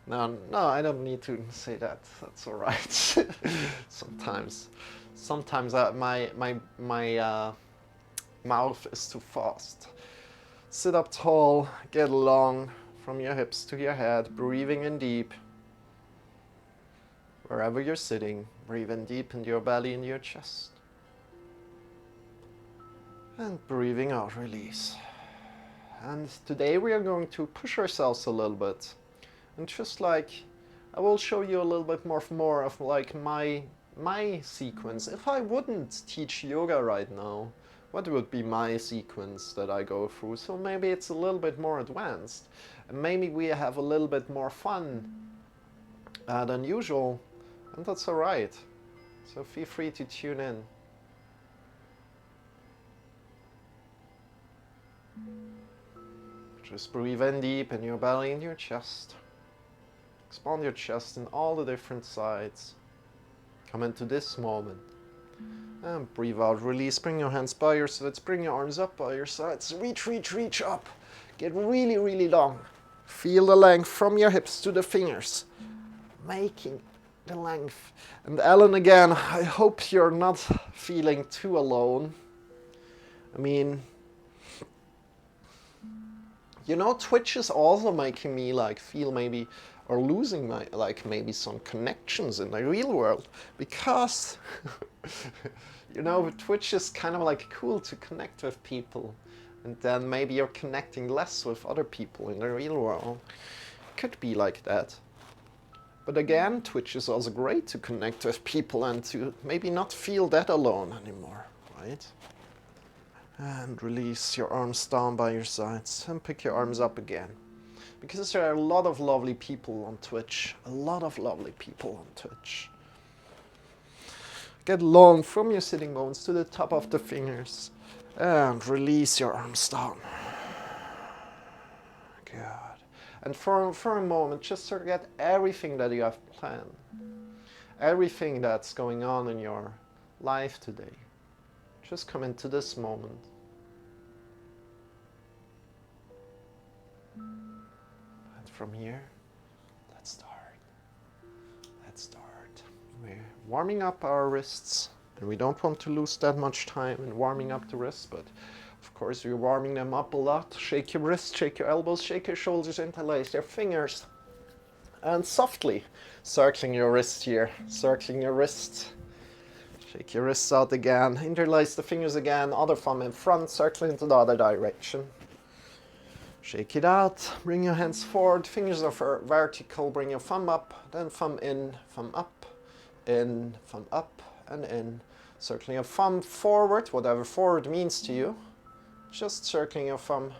No, no, I don't need to say that. That's all right. sometimes, my mouth is too fast. Sit up tall, get long from your hips to your head, breathing in deep. Wherever you're sitting, breathe in deep into your belly and your chest. And breathing out, release. And today we are going to push ourselves a little bit. And just like, I will show you a little bit more of like my sequence. If I wouldn't teach yoga right now, what would be my sequence that I go through? So maybe it's a little bit more advanced. And maybe we have a little bit more fun than usual. And that's alright. So feel free to tune in. Just breathe in deep in your belly and your chest. Expand your chest in all the different sides. Come into this moment. And breathe out, release. Bring your hands by your sides. Bring your arms up by your sides. Reach, reach, reach up. Get really, really long. Feel the length from your hips to the fingers. Making the length. And Ellen, again, I hope you're not feeling too alone. I mean, you know, Twitch is also making me like feel maybe, or losing my, like maybe some connections in the real world, because, you know, Twitch is kind of like cool to connect with people, and then maybe you're connecting less with other people in the real world. Could be like that. But again, Twitch is also great to connect with people and to maybe not feel that alone anymore, right? And release your arms down by your sides and pick your arms up again. Because there are a lot of lovely people on Twitch. A lot of lovely people on Twitch. Get long from your sitting bones to the top of the fingers. And release your arms down. Good. And for a moment, just forget everything that you have planned. Everything that's going on in your life today. Just come into this moment. And from here, let's start. Let's start. We're warming up our wrists, and we don't want to lose that much time in warming up the wrists, but of course we're warming them up a lot. Shake your wrists, shake your elbows, shake your shoulders, interlace your fingers. And softly circling your wrist here, circling your wrist. Shake your wrists out again, interlace the fingers again, other thumb in front, circling into the other direction. Shake it out, bring your hands forward, fingers are vertical, bring your thumb up, then thumb in, thumb up, in, thumb up, and in. Circling your thumb forward, whatever forward means to you. Just circling your thumb,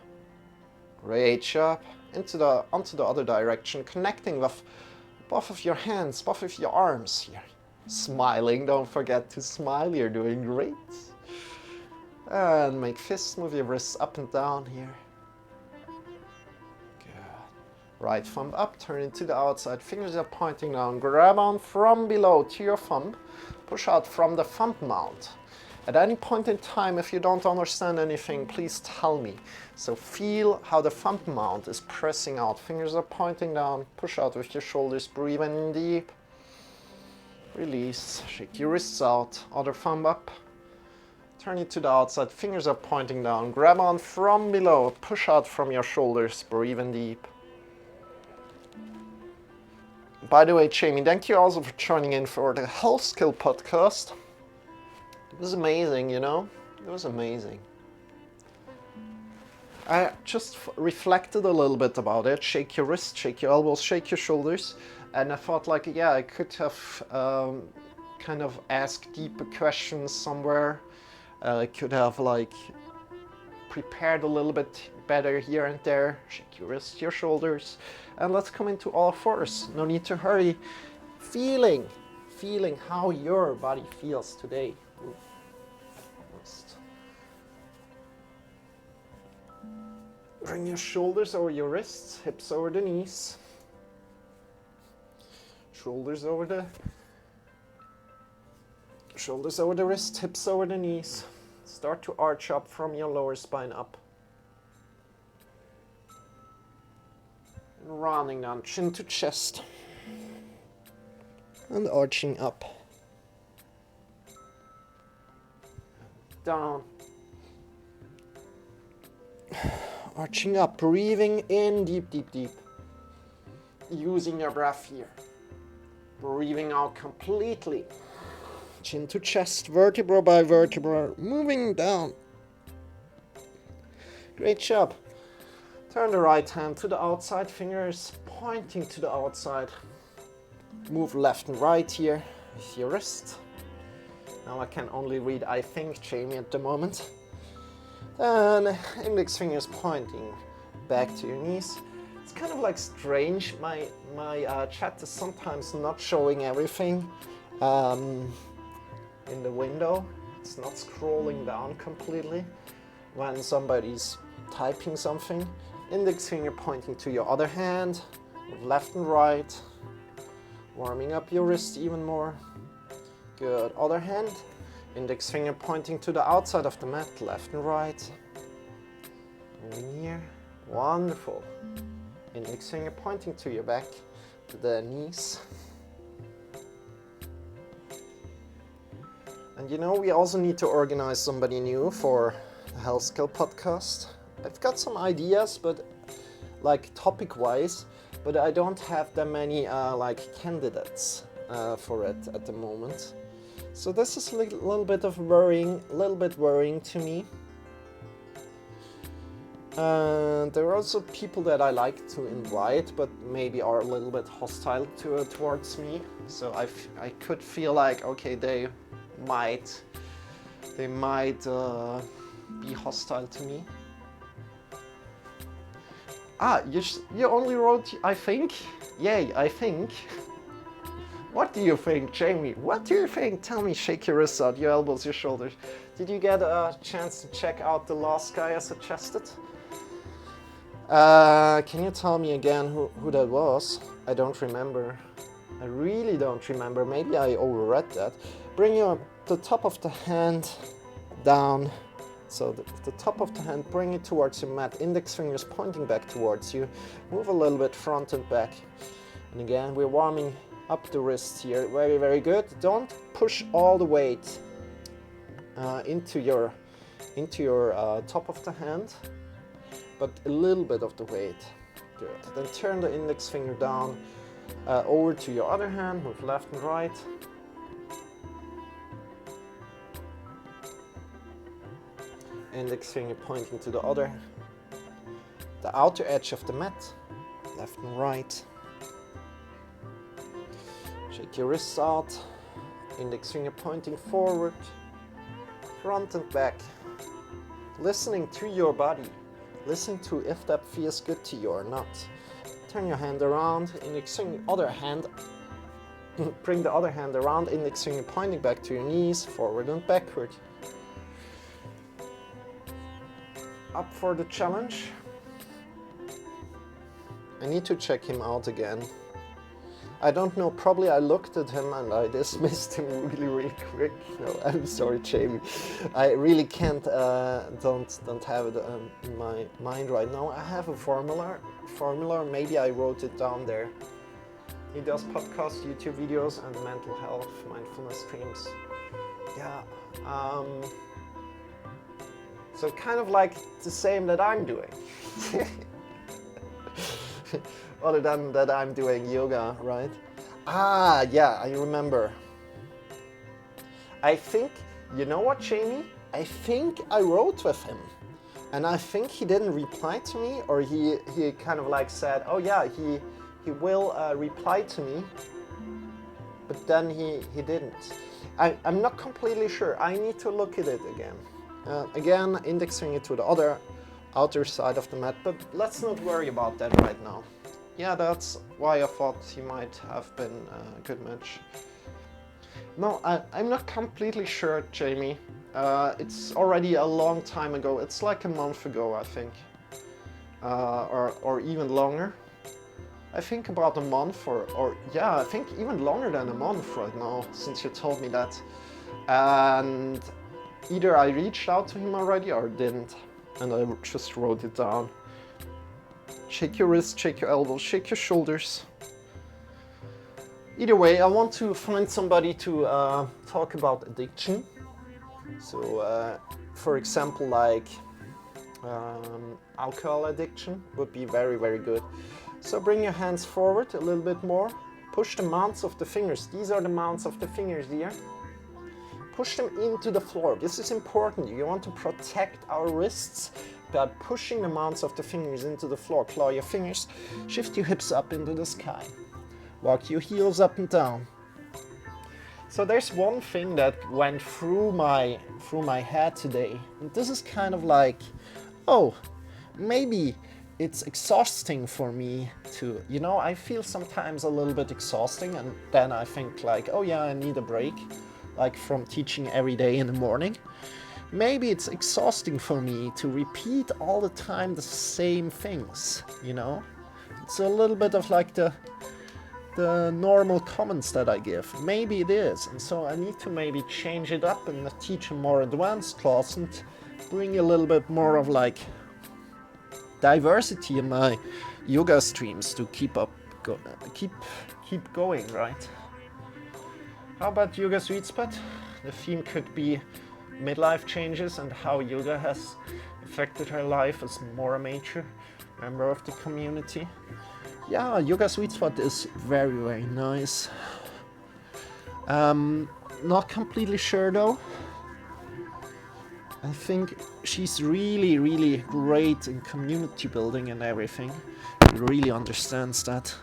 reach up, onto the other direction, connecting with both of your hands, both of your arms here. Smiling, don't forget to smile, you're doing great. And make fists, move your wrists up and down here. Good. Right thumb up, turn it to the outside, fingers are pointing down, grab on from below to your thumb, push out from the thumb mount. At any point in time, if you don't understand anything, please tell me. So feel how the thumb mount is pressing out, fingers are pointing down, push out with your shoulders, breathe in deep. Release, shake your wrists out, other thumb up, turn it to the outside, fingers are pointing down, grab on from below, push out from your shoulders, breathe in deep. By the way, Jamie, thank you also for joining in for the Health Skill podcast. It was amazing, you know, it was amazing. I just reflected a little bit about it, shake your wrists, shake your elbows, shake your shoulders. And I thought like, yeah, I could have kind of asked deeper questions somewhere. I could have like prepared a little bit better here and there. Shake your wrists, your shoulders. And let's come into all fours. No need to hurry. Feeling how your body feels today. Bring your shoulders over your wrists, hips over the knees. Shoulders over the wrist, hips over the knees. Start to arch up from your lower spine up. And rounding down, chin to chest, and arching up, down, arching up, breathing in deep, deep, deep, using your breath here, breathing out completely, chin to chest, vertebra by vertebra, moving down. Great job. Turn the right hand to the outside, fingers pointing to the outside. Move left and right here with your wrist. Now I can only read I think Jamie at the moment. Then index fingers pointing back to your knees. It's kind of like strange. My chat is sometimes not showing everything in the window. It's not scrolling down completely when somebody's typing something. Index finger pointing to your other hand, with left and right, warming up your wrist even more. Good. Other hand, index finger pointing to the outside of the mat, left and right. Moving here. Wonderful. Index finger pointing to your back, to the knees. And you know, we also need to organize somebody new for the Health Skill podcast. I've got some ideas, but like topic-wise, but I don't have that many like candidates for it at the moment. So this is a little bit worrying to me. And there are also people that I like to invite, but maybe are a little bit hostile towards me. So I could feel like, okay, they might be hostile to me. Ah, you only wrote, I think? Yay, I think. What do you think, Jamie? What do you think? Tell me, shake your wrists out, your elbows, your shoulders. Did you get a chance to check out the last guy I suggested? Can you tell me again who that was? I don't remember. I really don't remember. Maybe I overread that. Bring the top of the hand down. So the top of the hand, bring it towards your mat. Index fingers pointing back towards you. Move a little bit front and back. And again, we're warming up the wrist here. Very, very good. Don't push all the weight into your top of the hand, but a little bit of the weight. Good. Then turn the index finger down over to your other hand. Move left and right. Index finger pointing to the outer edge of the mat, left and right. Shake your wrists out, index finger pointing forward, front and back. Listening to your body, listen to if that feels good to you or not. Turn your hand around, index finger, other hand, bring the other hand around, index finger pointing back to your knees, forward and backward. Up for the challenge. I need to check him out again. I don't know, probably I looked at him and I dismissed him really, really quick. No, I'm sorry, Jamie. I really can't, don't have it in my mind right now. I have a formula, maybe I wrote it down there. He does podcasts, YouTube videos, and mental health, mindfulness streams. Yeah, so kind of like the same that I'm doing. Other than that I'm doing yoga, right? Ah, yeah, I remember. I think, you know what, Jamie? I think I wrote with him. And I think he didn't reply to me, or he kind of like said, oh yeah, he will reply to me. But then he didn't. I'm not completely sure. I need to look at it again. Again, index finger to the outer side of the mat, but let's not worry about that right now. Yeah, that's why I thought he might have been a good match. No, I'm not completely sure, Jamie. It's already a long time ago. It's like a month ago, I think. Or even longer. I think about a month or yeah, I think even longer than a month right now, since you told me that. And either I reached out to him already or didn't, and I just wrote it down. Shake your wrists, shake your elbows, shake your shoulders. Either way, I want to find somebody to talk about addiction. So, for example, like alcohol addiction would be very, very good. So bring your hands forward a little bit more. Push the mounts of the fingers. These are the mounts of the fingers here. Push them into the floor. This is important. You want to protect our wrists by pushing the mounts of the fingers into the floor. Claw your fingers. Shift your hips up into the sky. Walk your heels up and down. So there's one thing that went through my head today. And this is kind of like, oh, maybe it's exhausting for me to, you know, I feel sometimes a little bit exhausting, and then I think like, oh yeah, I need a break, like from teaching every day in the morning. Maybe it's exhausting for me to repeat all the time the same things, you know? It's a little bit of like the normal comments that I give. Maybe it is, and so I need to maybe change it up and teach a more advanced class and bring a little bit more of like diversity in my yoga streams to keep going, right? How about Yoga Sweet Spot? The theme could be midlife changes and how yoga has affected her life as more a mature member of the community. Yeah, Yoga Sweet Spot is very, very nice. Not completely sure though. I think she's really, really great in community building and everything. She really understands that.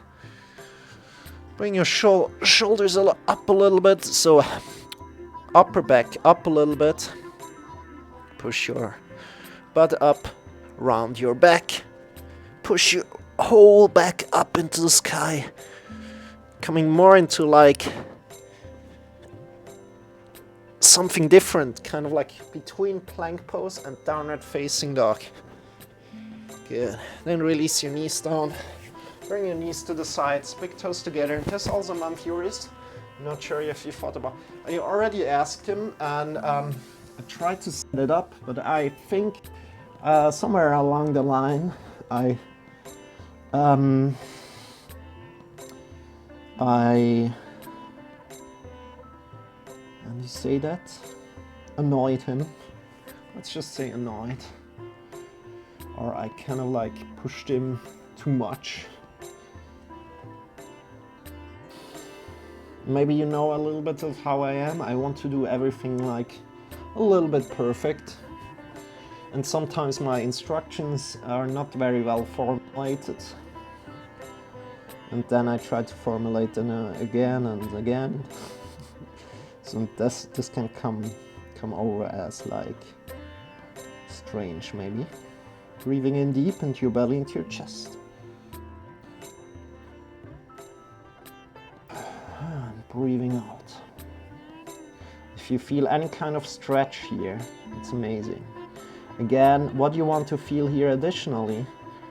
Bring your shoulders up a little bit, so upper back up a little bit. Push your butt up, round your back. Push your whole back up into the sky. Coming more into like something different, kind of like between plank pose and downward facing dog. Good. Then release your knees down. Bring your knees to the sides, big toes together. There's also Mom Furious. I'm not sure if you thought about. I already asked him, and I tried to set it up, but I think somewhere along the line how do you say that? Annoyed him. Let's just say annoyed. Or I kind of like pushed him too much. Maybe you know a little bit of how I am. I want to do everything like a little bit perfect. And sometimes my instructions are not very well formulated. And then I try to formulate them again and again. So this can come over as like strange maybe. Breathing in deep into your belly, into your chest. And breathing out. If you feel any kind of stretch here, it's amazing. Again, what you want to feel here additionally,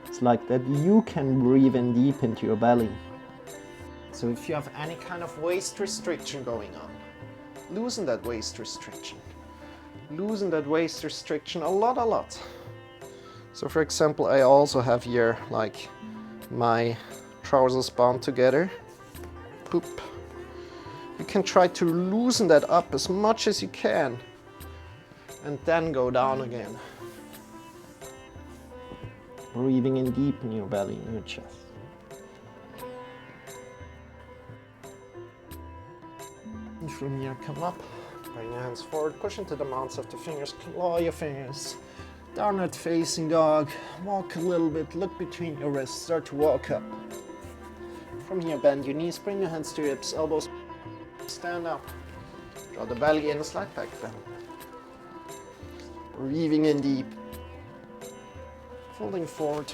it's like that you can breathe in deep into your belly. So if you have any kind of waist restriction going on, loosen that waist restriction. Loosen that waist restriction a lot. So for example, I also have here like my trousers bound together. Boop. You can try to loosen that up as much as you can and then go down again. Breathing in deep in your belly, in your chest. And from here, come up, bring your hands forward, push into the mounts of the fingers, claw your fingers. Downward facing dog, walk a little bit, look between your wrists, start to walk up. From here, bend your knees, bring your hands to your hips, elbows, stand up. Draw the belly in, slide back down. Breathing in deep. Folding forward.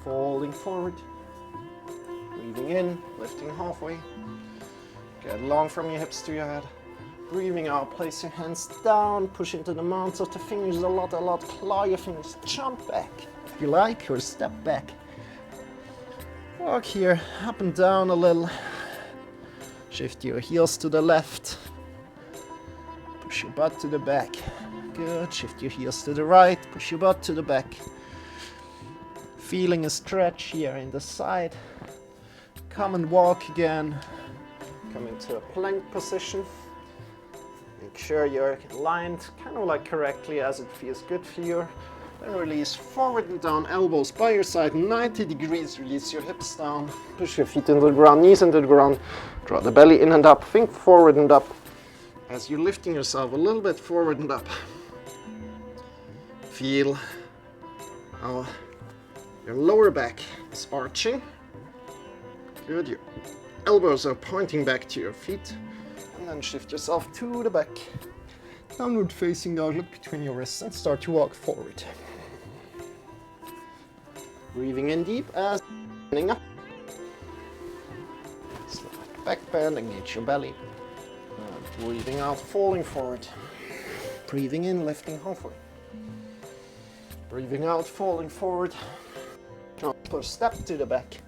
Folding forward. Breathing in, lifting halfway. Get long from your hips to your head. Breathing out, place your hands down, push into the mounts of the fingers a lot, claw your fingers, jump back if you like, or step back. Walk here, up and down a little. Shift your heels to the left. Push your butt to the back. Good. Shift your heels to the right, push your butt to the back. Feeling a stretch here in the side. Come and walk again. Come into a plank position. Make sure you're aligned kind of like correctly as it feels good for you. Then release forward and down, elbows by your side, 90 degrees. Release your hips down. Push your feet into the ground, knees into the ground. Draw the belly in and up. Think forward and up as you're lifting yourself a little bit forward and up. Feel how your lower back is arching. Good. Your elbows are pointing back to your feet. And then shift yourself to the back. Downward facing dog, look between your wrists and start to walk forward. Breathing in deep as standing up. Slight back bend, engage your belly. And breathing out, falling forward. Breathing in, lifting halfway. Breathing out, falling forward. Push step to the back.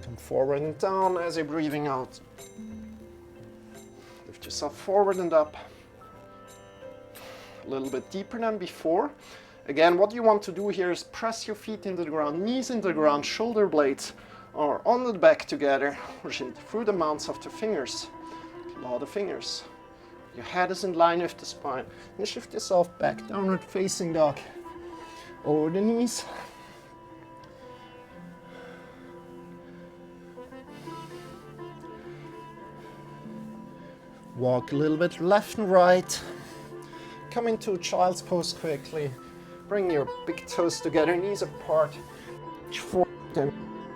Come forward and down as you're breathing out. Lift yourself forward and up. A little bit deeper than before. Again, what you want to do here is press your feet into the ground, knees into the ground, shoulder blades are on the back together, pushing through the mounts of the fingers. Claw the fingers. Your head is in line with the spine. And shift yourself back, downward facing dog. Over the knees. Walk a little bit left and right. Come into child's pose quickly. Bring your big toes together, knees apart. Reach forward and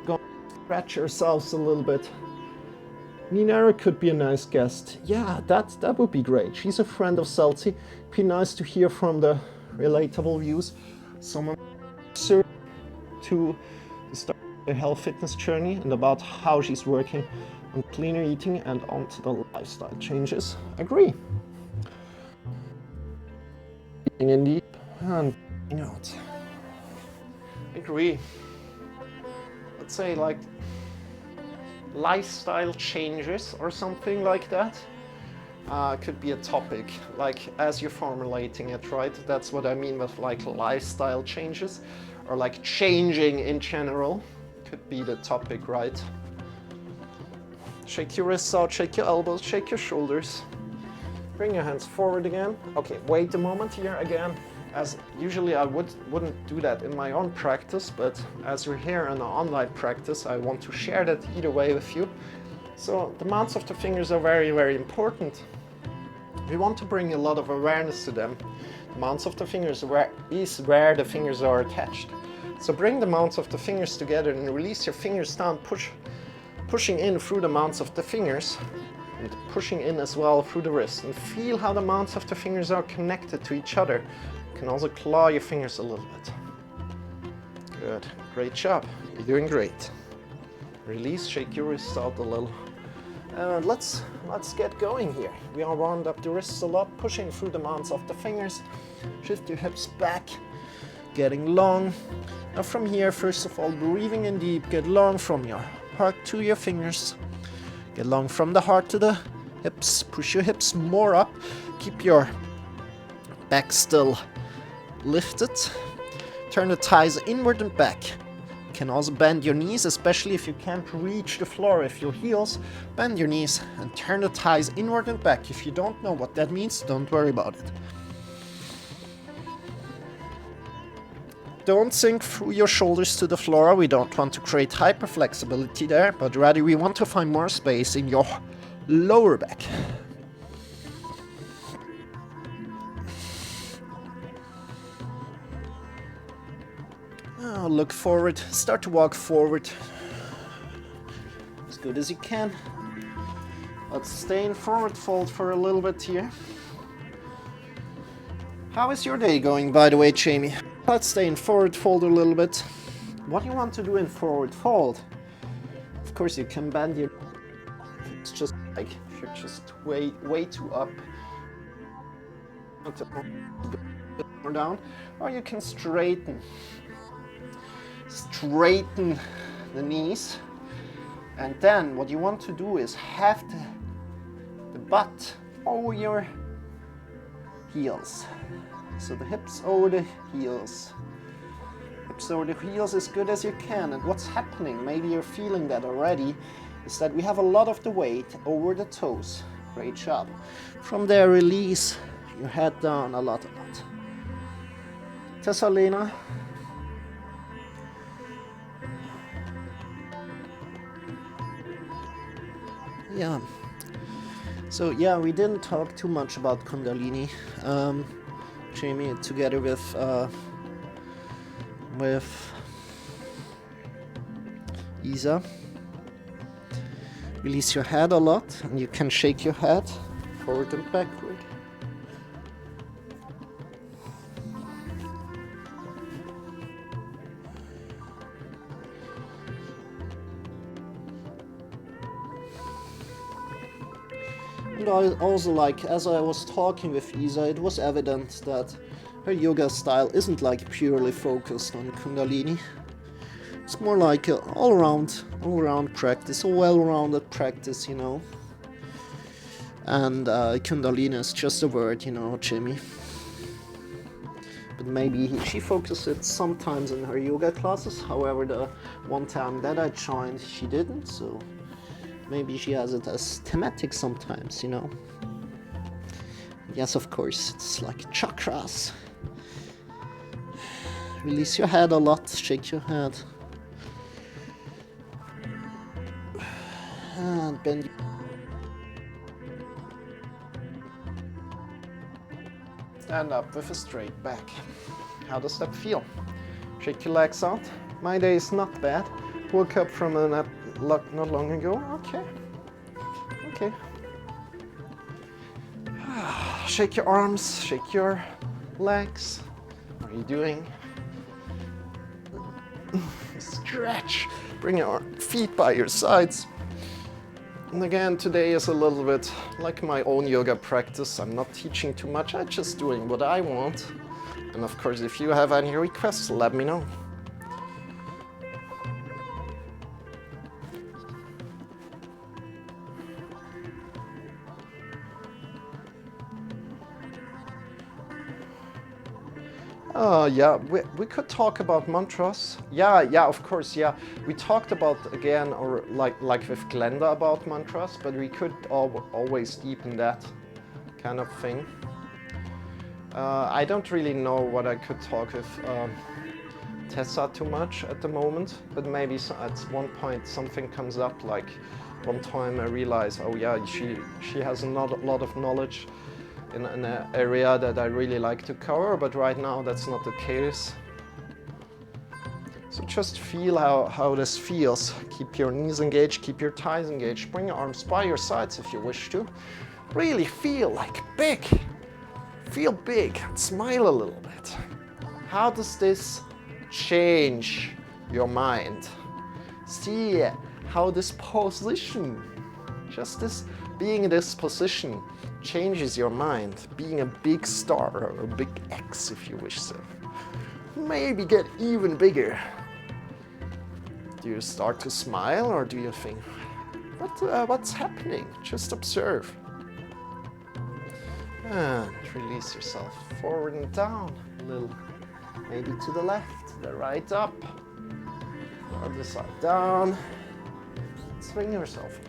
go stretch yourselves a little bit. Nina could be a nice guest. Yeah, that would be great. She's a friend of Celti. Be nice to hear from the relatable views. Someone to start a health fitness journey and about how she's working on cleaner eating and onto the lifestyle changes. Agree. Breathing in deep and out. Agree. Let's say like lifestyle changes or something like that. Could be a topic, like as you're formulating it, right? That's what I mean with like lifestyle changes, or like changing in general. Could be the topic, right? Shake your wrists out, shake your elbows, shake your shoulders. Bring your hands forward again. Okay, wait a moment here again. As usually I wouldn't do that in my own practice, but as we're here in an online practice, I want to share that either way with you. So the mounts of the fingers are very, very important. We want to bring a lot of awareness to them. The mounts of the fingers is where the fingers are attached. So bring the mounts of the fingers together and release your fingers down, pushing in through the mounts of the fingers and pushing in as well through the wrist. And feel how the mounts of the fingers are connected to each other. You can also claw your fingers a little bit. Good, great job. You're doing great. Release, shake your wrists out a little. And let's get going here. We are wound up the wrists a lot, pushing through the mounts of the fingers. Shift your hips back, getting long. Now from here, first of all, breathing in deep, get long from your heart to your fingers. Get long from the heart to the hips. Push your hips more up. Keep your back still lifted. Turn the thighs inward and back. You can also bend your knees, especially if you can't reach the floor with your heels. Bend your knees and turn the thighs inward and back. If you don't know what that means, don't worry about it. Don't sink through your shoulders to the floor. We don't want to create hyperflexibility there, but rather we want to find more space in your lower back. Now look forward, start to walk forward as good as you can. Let's stay in forward fold for a little bit here. How is your day going, by the way, Jamie? Let's stay in forward fold a little bit. What do you want to do in forward fold? Of course, you can bend your... It's just like, if you're just way too up, a bit more down, or you can straighten the knees, and then what you want to do is have the butt over your heels. So the hips over the heels. Hips over the heels as good as you can. And what's happening, maybe you're feeling that already, is that we have a lot of the weight over the toes. Great job. From there, release your head down a lot. Tessalina. Yeah. So yeah, we didn't talk too much about Kundalini. Jamie, together with Isa. Release your head a lot, and you can shake your head forward and backward. And also, like, as I was talking with Isa, it was evident that her yoga style isn't like purely focused on Kundalini. It's more like an all-around practice, a well-rounded practice, you know. And Kundalini is just a word, you know, Jimmy. But maybe she focuses it sometimes in her yoga classes. However, the one time that I joined, she didn't. So maybe she has it as thematic sometimes, you know. Yes, of course, it's like chakras. Release your head a lot, shake your head. And bend. Stand up with a straight back. How does that feel? Shake your legs out. My day is not bad. Woke up from a nap not long ago. Okay. Shake your arms, shake your legs. What are you doing? Stretch. Bring your feet by your sides. And again, today is a little bit like my own yoga practice. I'm not teaching too much, I'm just doing what I want. And of course, if you have any requests, let me know. Yeah, we could talk about mantras. Yeah, of course, yeah. We talked about, again, or like with Glenda about mantras, but we could always deepen that kind of thing. I don't really know what I could talk with Tessa too much at the moment, but maybe at one point something comes up, like one time I realize, oh yeah, she has a lot of knowledge in an area that I really like to cover, but right now that's not the case. So just feel how this feels. Keep your knees engaged, keep your thighs engaged, bring your arms by your sides if you wish to. Really feel like big. Feel big and smile a little bit. How does this change your mind? See how this position, just this being in this position, changes your mind. Being a big star or a big X if you wish so. Maybe get even bigger. Do you start to smile or do you think, what's happening? Just observe. And release yourself forward and down a little. Maybe to the left, the right up. The other side down. Swing yourself.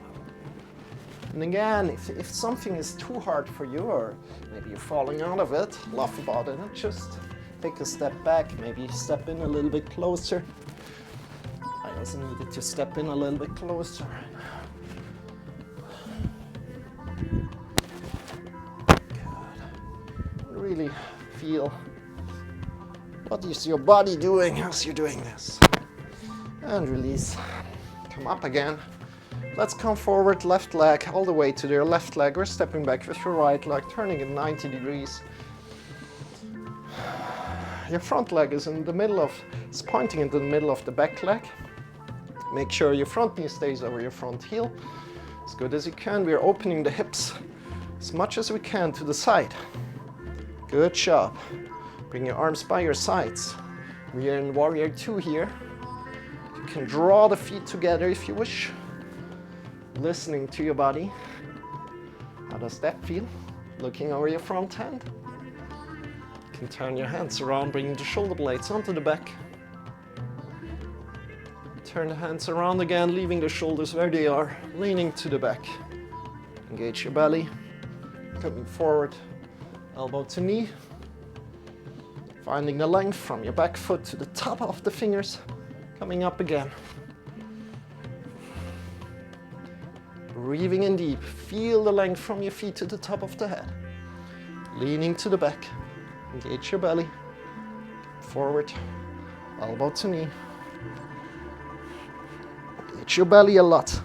And again, if something is too hard for you, or maybe you're falling out of it, laugh about it and just take a step back, maybe step in a little bit closer. I also needed to step in a little bit closer. Good. Really feel what is your body doing as you're doing this. And release. Come up again. Let's come forward, left leg, all the way to your left leg. We're stepping back with your right leg, turning it 90 degrees. Your front leg is in the middle of, it's pointing into the middle of the back leg. Make sure your front knee stays over your front heel. As good as you can, we're opening the hips as much as we can to the side. Good job. Bring your arms by your sides. We are in Warrior 2 here. You can draw the feet together if you wish. Listening to your body. How does that feel? Looking over your front hand. You can turn your hands around, bringing the shoulder blades onto the back. Turn the hands around again, leaving the shoulders where they are, leaning to the back. Engage your belly, coming forward, elbow to knee. Finding the length from your back foot to the top of the fingers, coming up again. Breathing in deep, feel the length from your feet to the top of the head. Leaning to the back, engage your belly, forward, elbow to knee. Engage your belly a lot.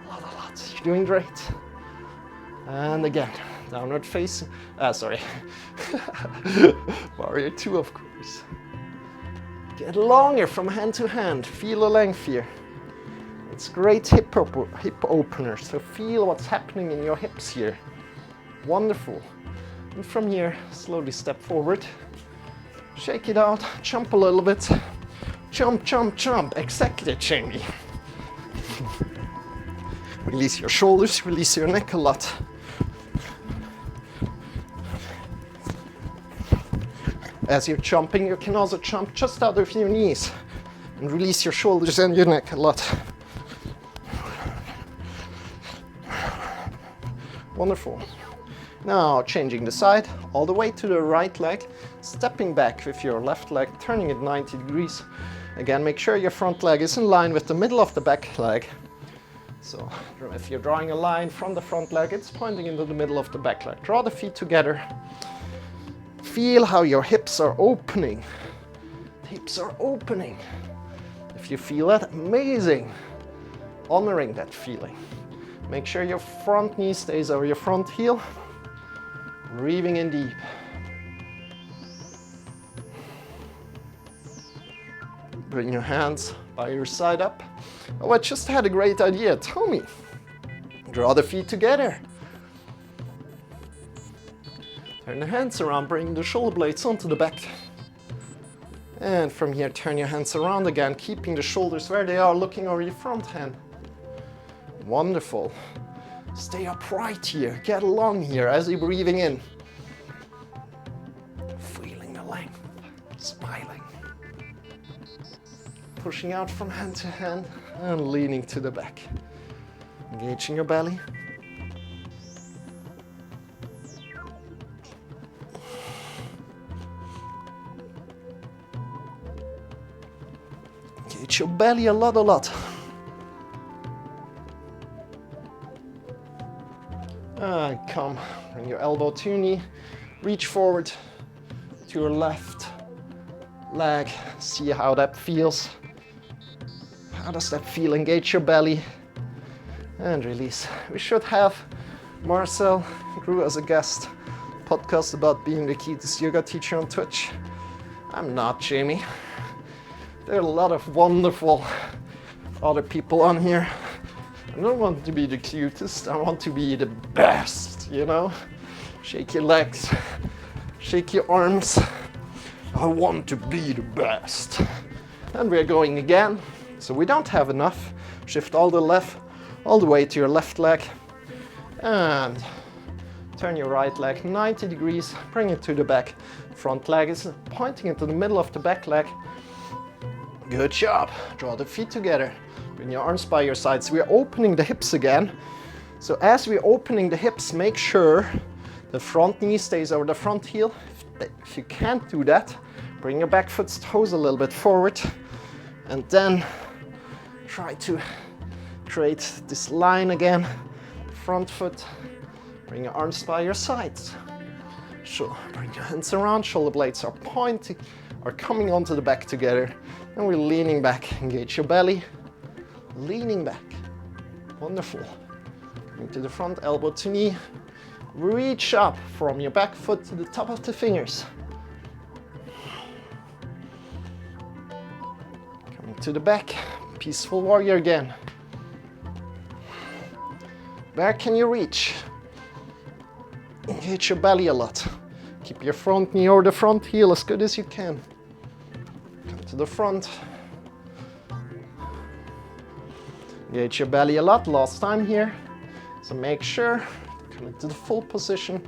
You're doing great. And again, downward facing, warrior 2 of course. Get longer from hand to hand, feel the length here. It's great hip opener, so feel what's happening in your hips here. Wonderful. And from here, slowly step forward, shake it out, jump a little bit. Jump, jump, jump, exactly, Jamie. Release your shoulders, release your neck a lot. As you're jumping, you can also jump just out of your knees and release your shoulders and your neck a lot. Wonderful. Now changing the side, all the way to the right leg, stepping back with your left leg, turning it 90 degrees. Again, make sure your front leg is in line with the middle of the back leg. So if you're drawing a line from the front leg, it's pointing into the middle of the back leg. Draw the feet together. Feel how your hips are opening. The hips are opening. If you feel that, amazing. Honoring that feeling. Make sure your front knee stays over your front heel. Breathing in deep. Bring your hands by your side up. Oh, I just had a great idea. Tell me. Draw the feet together. Turn the hands around, bring the shoulder blades onto the back. And from here, turn your hands around again, keeping the shoulders where they are, looking over your front hand. Wonderful. Stay upright here, get long here as you're breathing in. Feeling the length, smiling. Pushing out from hand to hand and leaning to the back. Engaging your belly. Engage your belly a lot. And come, bring your elbow to your knee, reach forward to your left leg, see how that feels. How does that feel? Engage your belly and release. We should have Marcel Grew as a guest podcast about being the cutest yoga teacher on Twitch. I'm not, Jamie. There are a lot of wonderful other people on here. I don't want to be the cutest, I want to be the best, you know? Shake your legs, shake your arms. I want to be the best. And we're going again. So we don't have enough. Shift all the way to your left leg. And turn your right leg 90 degrees, bring it to the back. Front leg is pointing into the middle of the back leg. Good job. Draw the feet together. Bring your arms by your sides. We are opening the hips again. So as we're opening the hips, make sure the front knee stays over the front heel. If you can't do that, bring your back foot's toes a little bit forward. And then try to create this line again. Front foot. Bring your arms by your sides. So bring your hands around. Shoulder blades are pointing, are coming onto the back together. And we're leaning back. Engage your belly. Leaning back. Wonderful. Coming to the front, elbow to knee. Reach up from your back foot to the top of the fingers. Coming to the back. Peaceful warrior again. Where can you reach? Engage your belly a lot. Keep your front knee or the front heel as good as you can. Come to the front. Engage your belly a lot, last time here. So make sure, come into the full position.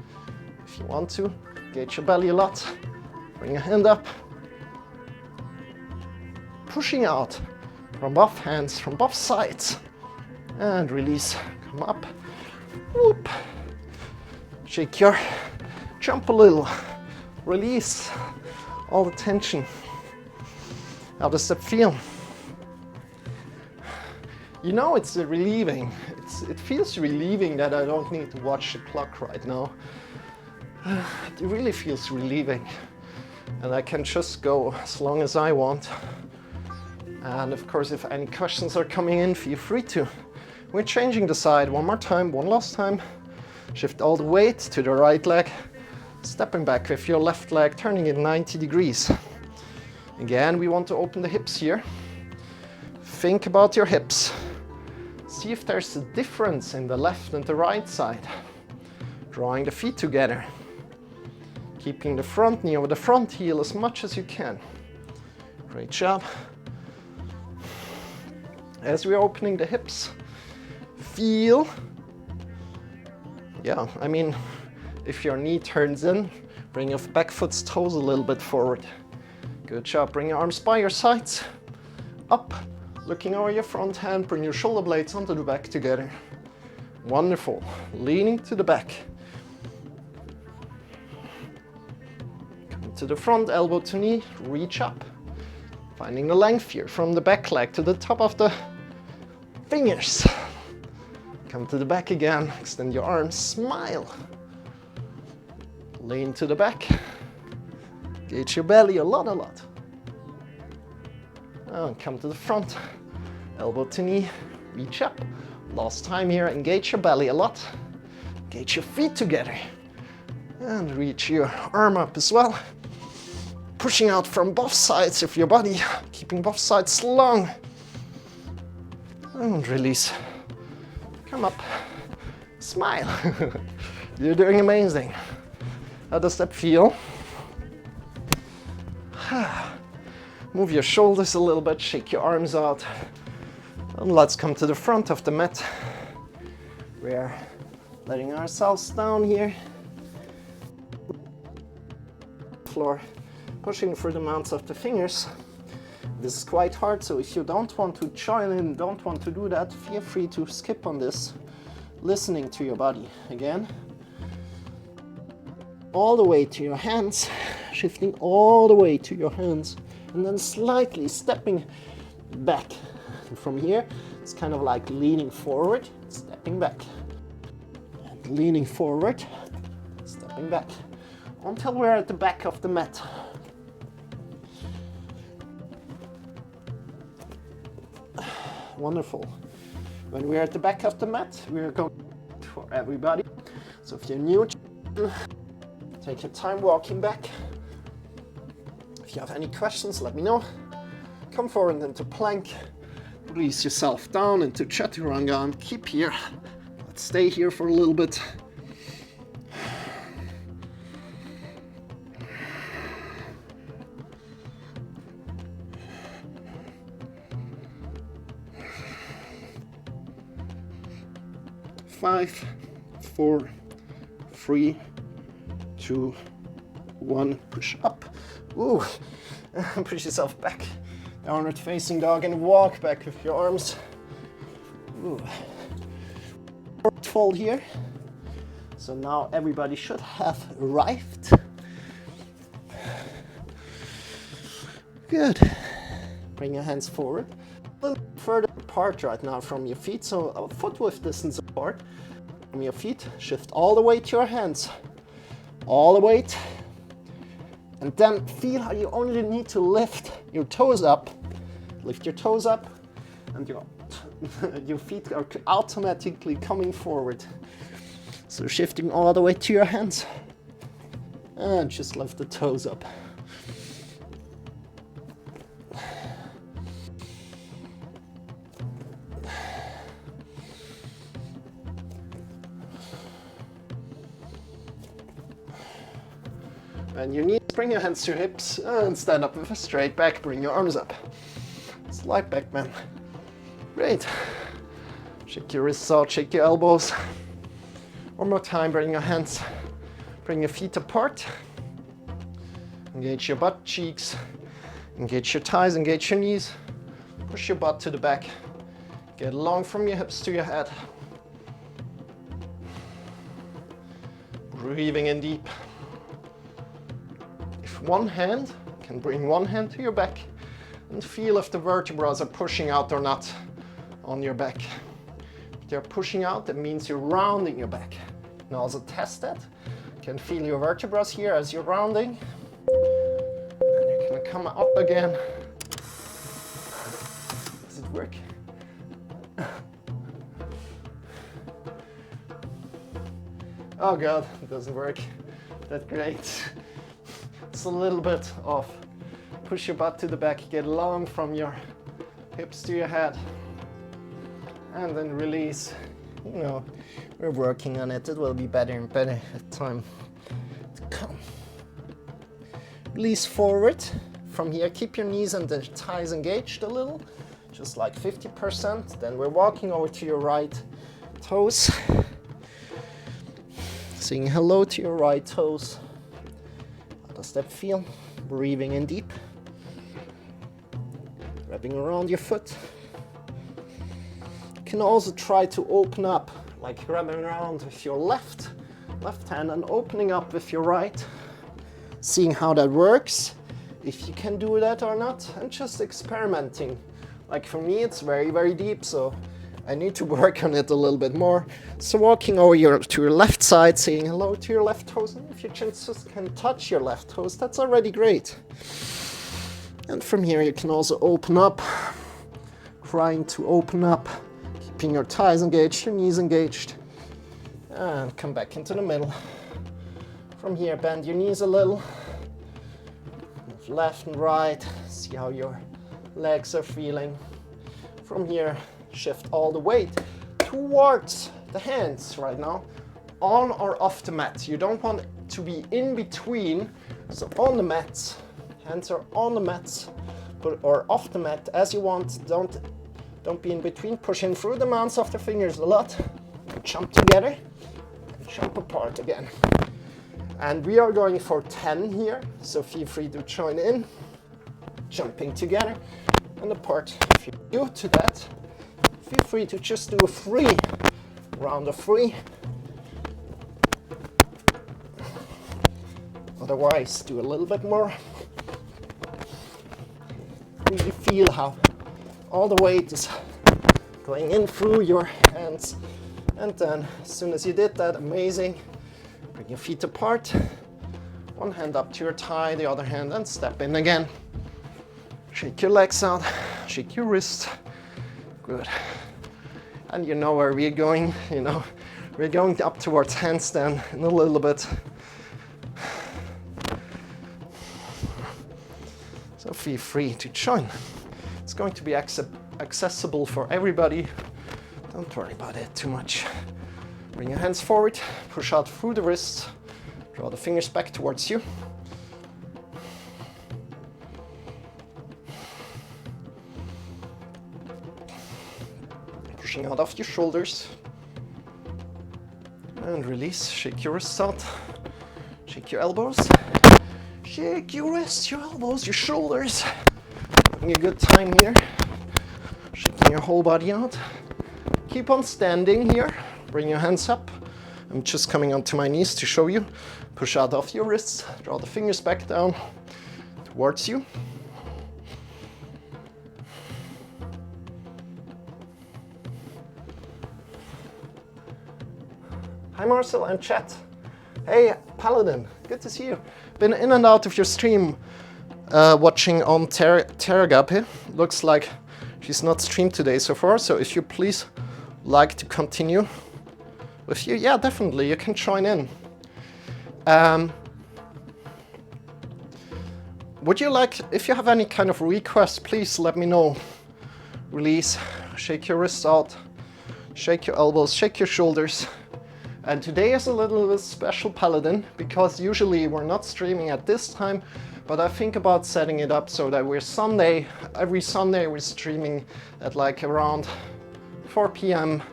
If you want to, engage your belly a lot. Bring a hand up. Pushing out from both hands, from both sides. And release. Come up. Whoop. Shake your, jump a little. Release all the tension. How does that feel? You know, it's relieving. It feels relieving that I don't need to watch the clock right now. It really feels relieving. And I can just go as long as I want. And of course, if any questions are coming in, feel free to. We're changing the side one more time, one last time. Shift all the weight to the right leg. Stepping back with your left leg, turning it 90 degrees. Again, we want to open the hips here. Think about your hips. See if there's a difference in the left and the right side. Drawing the feet together. Keeping the front knee over the front heel as much as you can. Great job. As we're opening the hips, feel, yeah, I mean, if your knee turns in, bring your back foot's toes a little bit forward. Good job. Bring your arms by your sides. Up, looking over your front hand. Bring your shoulder blades onto the back together. Wonderful. Leaning to the back. Come to the front, elbow to knee. Reach up. Finding the length here from the back leg to the top of the fingers. Come to the back again. Extend your arms. Smile. Lean to the back. Engage your belly a lot. And come to the front. Elbow to knee. Reach up. Last time here. Engage your belly a lot. Engage your feet together. And reach your arm up as well. Pushing out from both sides of your body. Keeping both sides long. And release. Come up. Smile. You're doing amazing. How does that feel? Move your shoulders a little bit, shake your arms out. And let's come to the front of the mat. We're letting ourselves down here. Floor, pushing through the mounts of the fingers. This is quite hard, so if you don't want to join in, don't want to do that, feel free to skip on this. Listening to your body. Again. All the way to your hands, shifting all the way to your hands, and then slightly stepping back. And from here, it's kind of like leaning forward, stepping back. And leaning forward, stepping back, until we're at the back of the mat. Wonderful. When we're at the back of the mat, we're going for everybody. So if you're new, take your time walking back. If you have any questions, let me know. Come forward into plank. Release yourself down into chaturanga and keep here. Let's stay here for a little bit. Five, 4, 3, 2, 1. Push up. Ooh. Push yourself back. Downward facing dog and walk back with your arms. Ooh. Forward fold here. So now everybody should have arrived. Good. Bring your hands forward. A little further apart right now from your feet, so a foot width distance apart from your feet. Shift all the way to your hands. All the weight. And then feel how you only need to lift your toes up. Lift your toes up and your feet are automatically coming forward. So shifting all the way to your hands. And just lift the toes up. And your knees, bring your hands to your hips and stand up with a straight back. Bring your arms up. Slide back, man. Great. Shake your wrists out, shake your elbows. One more time, bring your hands, bring your feet apart. Engage your butt cheeks, engage your thighs, engage your knees. Push your butt to the back. Get long from your hips to your head. Breathing in deep. If one hand, you can bring one hand to your back and feel if the vertebrae are pushing out or not on your back. If they're pushing out, that means you're rounding your back. And also test that. You can feel your vertebrae here as you're rounding. And you're gonna come up again. Does it work? Oh God, it doesn't work. That's great. It's a little bit off. Push your butt to the back, get long from your hips to your head. And then release. You know, we're working on it. It will be better and better at time to come. Release forward. From here, keep your knees and the thighs engaged a little, just like 50%. Then we're walking over to your right toes. Saying hello to your right toes. How does that feel? Breathing in deep. Wrapping around your foot. You can also try to open up, like grabbing around with your left hand and opening up with your right. Seeing how that works, if you can do that or not, and just experimenting. Like for me, it's very, very deep, so I need to work on it a little bit more. So walking over to your left side, saying hello to your left toes, and if you just can touch your left toes, that's already great. And from here you can also open up, trying to open up, keeping your thighs engaged, your knees engaged, and come back into the middle. From here, bend your knees a little, move left and right, see how your legs are feeling. From here, shift all the weight towards the hands right now, on or off the mat. You don't want to be in between, so on the mats, hands are on the mats, or off the mat as you want. Don't be in between, push in through the mounts of the fingers a lot, jump together, and jump apart again. And we are going for 10 here, so feel free to join in, jumping together and apart. If you're new to that, feel free to just do a 3 round of 3. Otherwise, do a little bit more. Really feel how all the weight is going in through your hands. And then, as soon as you did that, amazing. Bring your feet apart. One hand up to your thigh, the other hand, and step in again. Shake your legs out, shake your wrists. Good. And you know where we're going, you know. We're going up towards handstand in a little bit. So feel free to join. It's going to be accessible for everybody. Don't worry about it too much. Bring your hands forward, push out through the wrists, draw the fingers back towards you. Pushing out off your shoulders. And release, shake your wrists out, shake your elbows. Shake your wrists, your elbows, your shoulders. Having a good time here. Shaking your whole body out. Keep on standing here. Bring your hands up. I'm just coming onto my knees to show you. Push out off your wrists. Draw the fingers back down towards you. Hi Marcel and chat. Hey Paladin, good to see you. Been in and out of your stream watching on Teragape. Looks like she's not streamed today so far, so if you please like to continue with you, yeah, definitely, you can join in. Would you like, if you have any kind of request, please let me know. Release, shake your wrists out, shake your elbows, shake your shoulders. And today is a little bit special, Paladin, because usually we're not streaming at this time, but I think about setting it up so that we're every Sunday we're streaming at like around 4 p.m.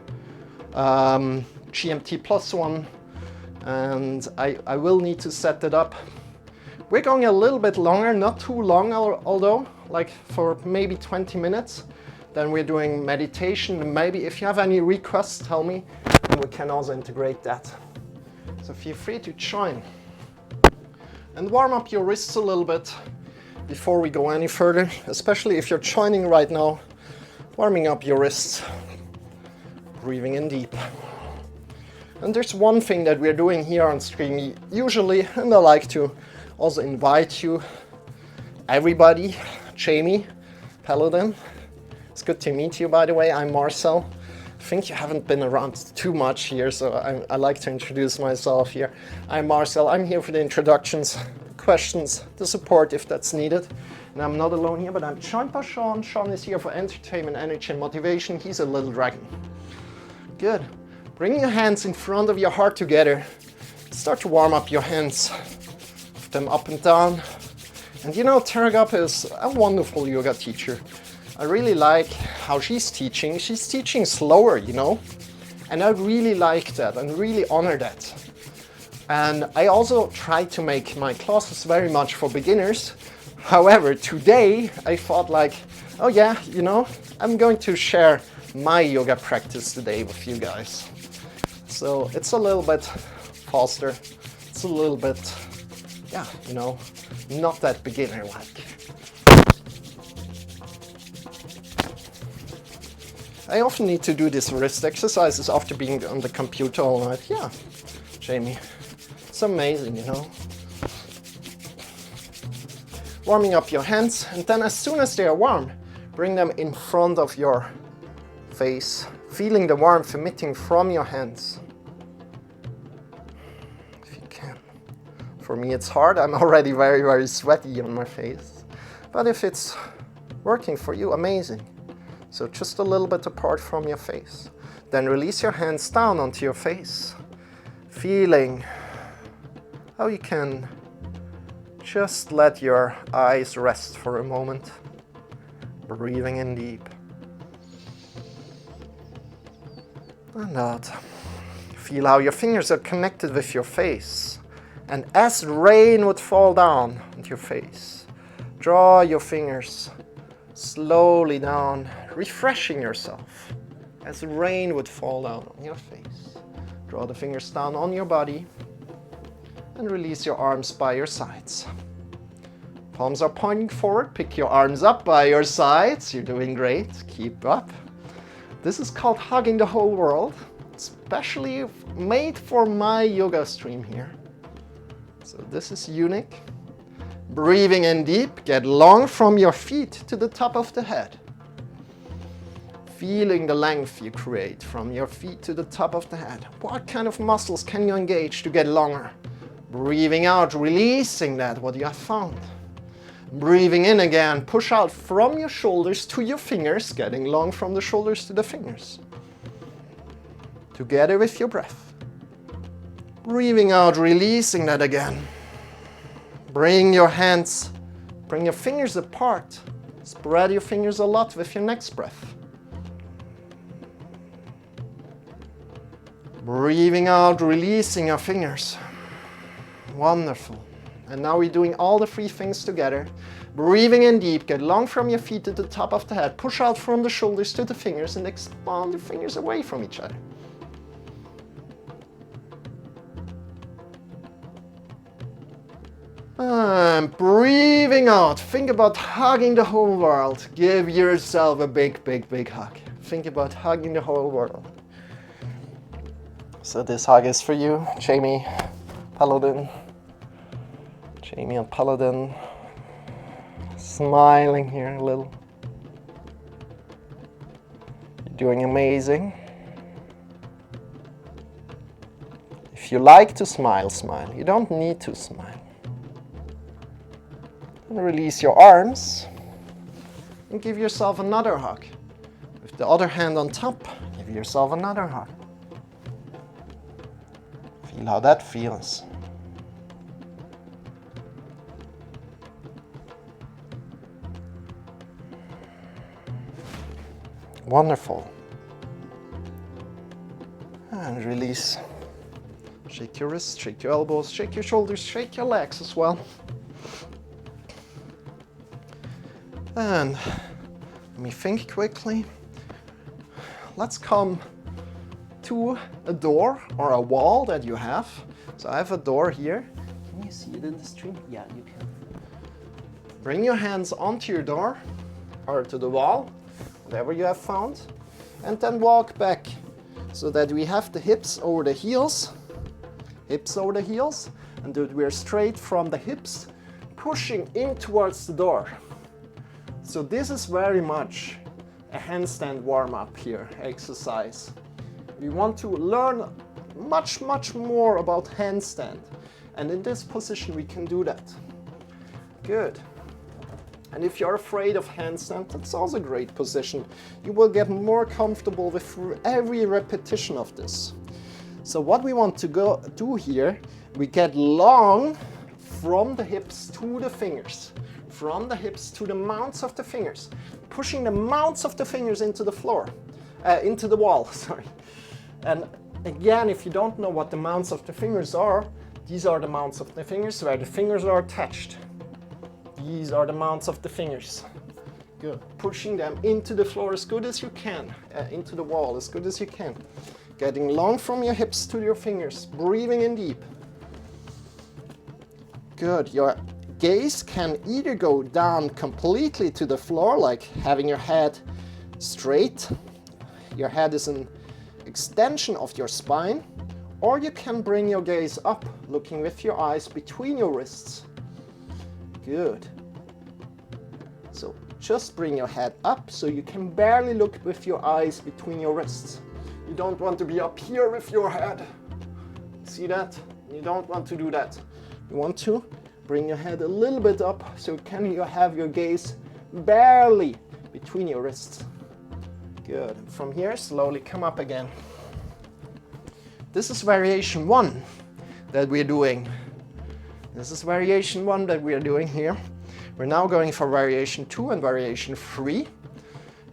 GMT +1, and I will need to set it up We're going a little bit longer, not too long although, like for maybe 20 minutes. Then we're doing meditation, and maybe if you have any requests, tell me, and we can also integrate that. So feel free to join. And warm up your wrists a little bit before we go any further, especially if you're joining right now, warming up your wrists, breathing in deep. And there's one thing that we're doing here on stream usually, and I like to also invite you, everybody, Jamie, Paladin. It's good to meet you, by the way. I'm Marcel. I think you haven't been around too much here, so I like to introduce myself here. I'm Marcel. I'm here for the introductions, questions, the support if that's needed. And I'm not alone here, but I'm joined by Sean. Sean is here for entertainment, energy, and motivation. He's a little dragon. Good. Bring your hands in front of your heart together. Start to warm up your hands. Lift them up and down. And you know, Teragapa is a wonderful yoga teacher. I really like how she's teaching. She's teaching slower, you know, and I really like that and really honor that. And I also try to make my classes very much for beginners. However, today I thought like, oh yeah, you know, I'm going to share my yoga practice today with you guys. So it's a little bit faster. It's a little bit, yeah, you know, not that beginner-like. I often need to do these wrist exercises after being on the computer all night. Yeah, Jamie, it's amazing, you know. Warming up your hands, and then as soon as they are warm, bring them in front of your face, feeling the warmth emitting from your hands. If you can. For me it's hard, I'm already very, very sweaty on my face. But if it's working for you, amazing. So just a little bit apart from your face. Then release your hands down onto your face, feeling how you can just let your eyes rest for a moment. Breathing in deep. And out. Feel how your fingers are connected with your face. And as rain would fall down onto your face, draw your fingers slowly down, refreshing yourself as rain would fall down on your face. Draw the fingers down on your body and release your arms by your sides. Palms are pointing forward. Pick your arms up by your sides. You're doing great. Keep up. This is called hugging the whole world, especially made for my yoga stream here. So this is unique. Breathing in deep, get long from your feet to the top of the head. Feeling the length you create from your feet to the top of the head. What kind of muscles can you engage to get longer? Breathing out, releasing that, what you have found. Breathing in again, push out from your shoulders to your fingers, getting long from the shoulders to the fingers. Together with your breath. Breathing out, releasing that again. Bring your hands, bring your fingers apart. Spread your fingers a lot with your next breath. Breathing out, releasing your fingers. Wonderful. And now we're doing all the three things together. Breathing in deep, get long from your feet to the top of the head. Push out from the shoulders to the fingers and expand the fingers away from each other. And breathing out. Think about hugging the whole world. Give yourself a big, big, big hug. Think about hugging the whole world. So this hug is for you, Jamie, Paladin. Jamie and Paladin. Smiling here a little. You're doing amazing. If you like to smile, smile. You don't need to smile. And release your arms and give yourself another hug. With the other hand on top, give yourself another hug. Feel how that feels. Wonderful. And release. Shake your wrists, shake your elbows, shake your shoulders, shake your legs as well. Then, let me think quickly. Let's come to a door or a wall that you have. So I have a door here. Can you see it in the stream? Yeah, you can. Bring your hands onto your door or to the wall, whatever you have found, and then walk back so that we have the hips over the heels, and that we're straight from the hips, pushing in towards the door. So this is very much a handstand warm-up here, exercise. We want to learn much more about handstand, and in this position we can do that. Good. And if you're afraid of handstand, that's also a great position. You will get more comfortable with every repetition of this. So what we want to do here, we get long from the hips to the fingers, from the hips to the mounts of the fingers, pushing the mounts of the fingers into the floor, into the wall, sorry. And again, if you don't know what the mounts of the fingers are, these are the mounts of the fingers where the fingers are attached. These are the mounts of the fingers. Good. Pushing them into the floor as good as you can, into the wall as good as you can. Getting long from your hips to your fingers, breathing in deep. Good. Your gaze can either go down completely to the floor, like having your head straight. Your head is an extension of your spine, or you can bring your gaze up, looking with your eyes between your wrists. Good. So just bring your head up so you can barely look with your eyes between your wrists. You don't want to be up here with your head. See that? You don't want to do that. You want to bring your head a little bit up so you have your gaze barely between your wrists. Good. From here, slowly come up again. This is variation 1 that we're doing. This is variation 1 that we are doing here. We're now going for variation 2 and variation 3.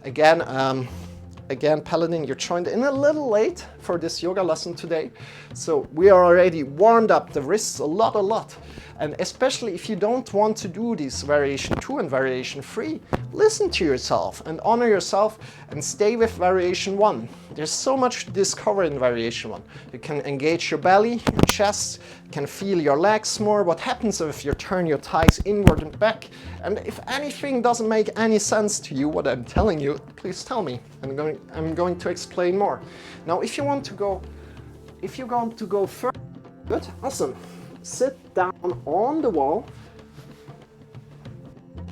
Again, Paladin, you're joined in a little late for this yoga lesson today. So we are already warmed up the wrists a lot. And especially if you don't want to do this variation 2 and variation 3, listen to yourself and honor yourself and stay with variation 1. There's so much to discover in variation 1. You can engage your belly, your chest, you can feel your legs more. What happens if you turn your thighs inward and back? And if anything doesn't make any sense to you, what I'm telling you, please tell me. I'm going to explain more. Now, if you want to go further, good, awesome. Sit down on the wall.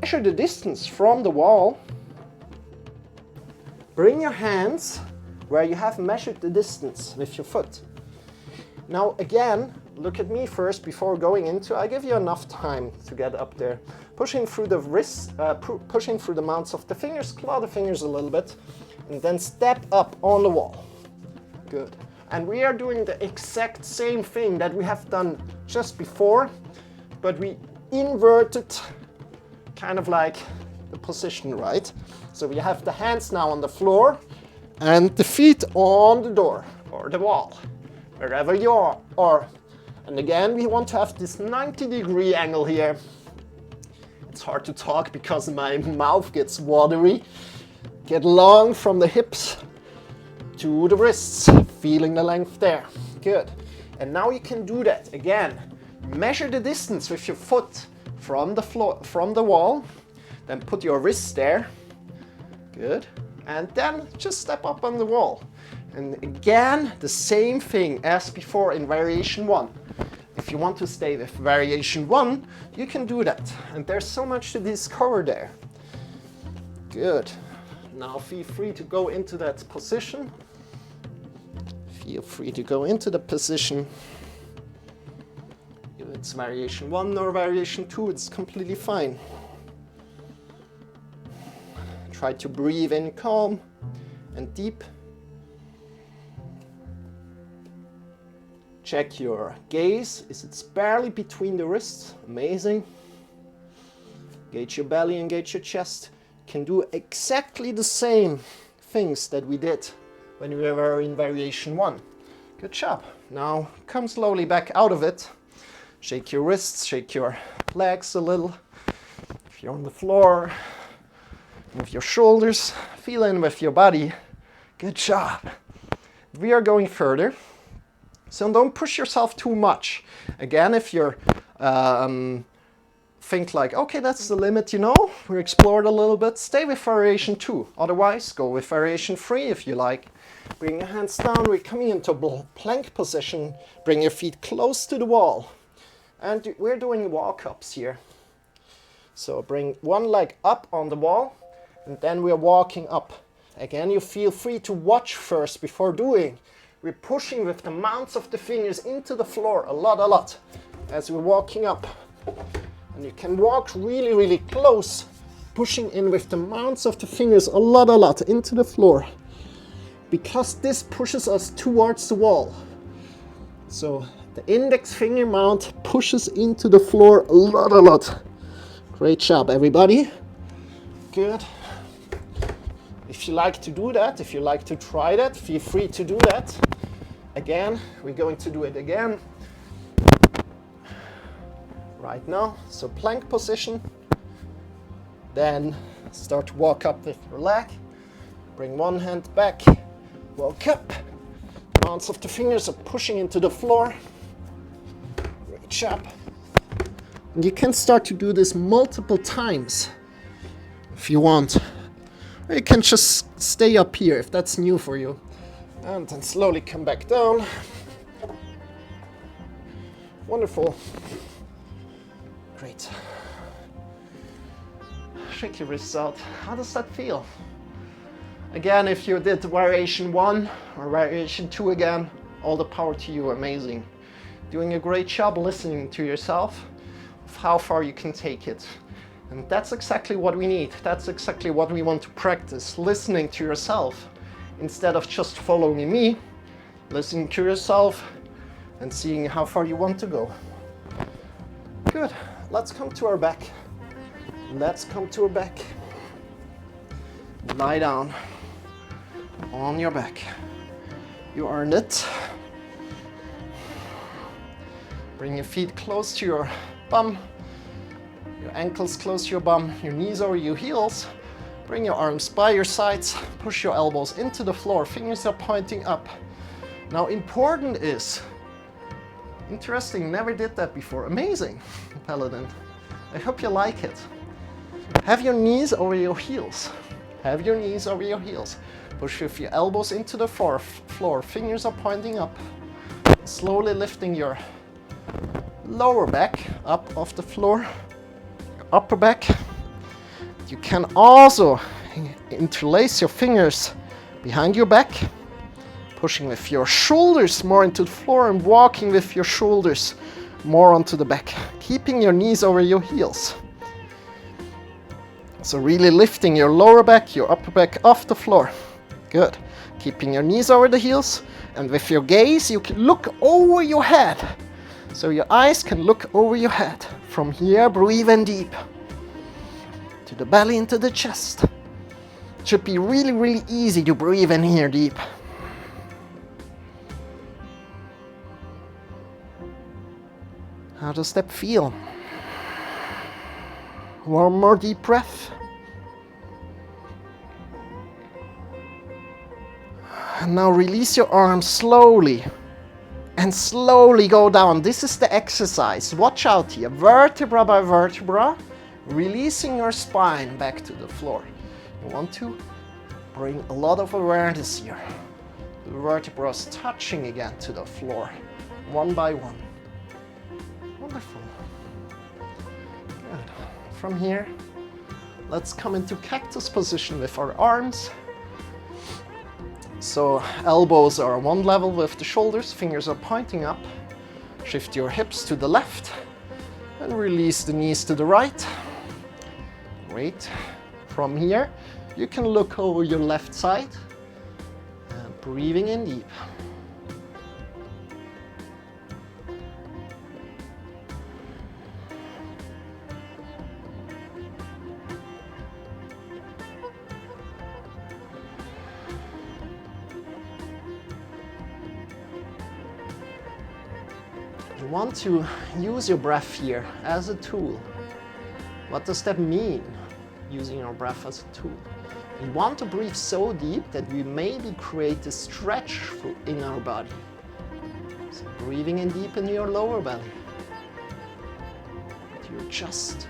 Measure the distance from the wall. Bring your hands where you have measured the distance with your foot. Now again, look at me first before going into. I give you enough time to get up there. Pushing through the wrists, pushing through the mounts of the fingers, claw the fingers a little bit, and then step up on the wall. Good. And we are doing the exact same thing that we have done just before, but we inverted kind of like the position, right? So we have the hands now on the floor and the feet on the door or the wall, wherever you are. And again, we want to have this 90-degree angle here. It's hard to talk because my mouth gets watery. Get long from the hips to the wrists, feeling the length there. Good. And now you can do that again. Measure the distance with your foot from the floor, from the wall. Then put your wrists there. Good. And then just step up on the wall. And again, the same thing as before in variation 1. If you want to stay with variation 1, you can do that. And there's so much to discover there. Good. Now feel free to go into that position. Feel free to go into the position. If it's variation 1 or variation 2, it's completely fine. Try to breathe in calm and deep. Check your gaze. Is it barely between the wrists? Amazing. Engage your belly, engage your chest. You can do exactly the same things that we did when we were in variation 1. Good job. Now come slowly back out of it. Shake your wrists, shake your legs a little. If you're on the floor, Move your shoulders, feel in with your body. Good job. We are going further. So don't push yourself too much. Again, if you're think like, okay, that's the limit, you know, we explored a little bit, stay with variation 2. Otherwise, go with variation 3 if you like. Bring your hands down, we're coming into plank position. Bring your feet close to the wall. And we're doing walk-ups here. So bring one leg up on the wall, and then we're walking up. Again, you feel free to watch first before doing. We're pushing with the mounts of the fingers into the floor a lot, as we're walking up. And you can walk really, really close, pushing in with the mounts of the fingers a lot into the floor. Because this pushes us towards the wall. So the index finger mount pushes into the floor a lot. Great job, everybody. Good. If you like to do that, if you like to try that, feel free to do that. Again, we're going to do it again. Right now, so plank position. Then start to walk up with your leg. Bring one hand back, walk up. Mounts of the fingers are pushing into the floor. Great job. And you can start to do this multiple times if you want. Or you can just stay up here if that's new for you. And then slowly come back down. Wonderful. Great. Shake your wrists out. How does that feel? Again, if you did variation 1 or variation 2 again, all the power to you, amazing. Doing a great job listening to yourself of how far you can take it. And that's exactly what we need. That's exactly what we want to practice, listening to yourself. Instead of just following me, listening to yourself and seeing how far you want to go. Good. Let's come to our back. Let's come to our back. Lie down on your back. You earned it. Bring your feet close to your bum. Your ankles close to your bum. Your knees over your heels. Bring your arms by your sides. Push your elbows into the floor. Fingers are pointing up. Now, important is, interesting, never did that before. Amazing, Paladin. I hope you like it. Have your knees over your heels. Have your knees over your heels. Push with your elbows into the floor. Fingers are pointing up. Slowly lifting your lower back up off the floor. Your upper back. You can also interlace your fingers behind your back. Pushing with your shoulders more into the floor and walking with your shoulders more onto the back. Keeping your knees over your heels. So really lifting your lower back, your upper back off the floor. Good. Keeping your knees over the heels. And with your gaze, you can look over your head. So your eyes can look over your head. From here, breathe in deep. To the belly, into the chest. It should be really, really easy to breathe in here deep. How does that feel? One more deep breath. And now release your arms slowly. And slowly go down. This is the exercise. Watch out here. Vertebra by vertebra. Releasing your spine back to the floor. You want to bring a lot of awareness here. The vertebrae touching again to the floor. One by one. Wonderful. Good. From here, let's come into cactus position with our arms. So elbows are on one level with the shoulders, fingers are pointing up. Shift your hips to the left and release the knees to the right. Great. From here, you can look over your left side and breathing in deep. You want to use your breath here as a tool. What does that mean? using our breath as a tool. We want to breathe so deep that we maybe create a stretch in our body. So breathing in deep in your lower belly. But you're just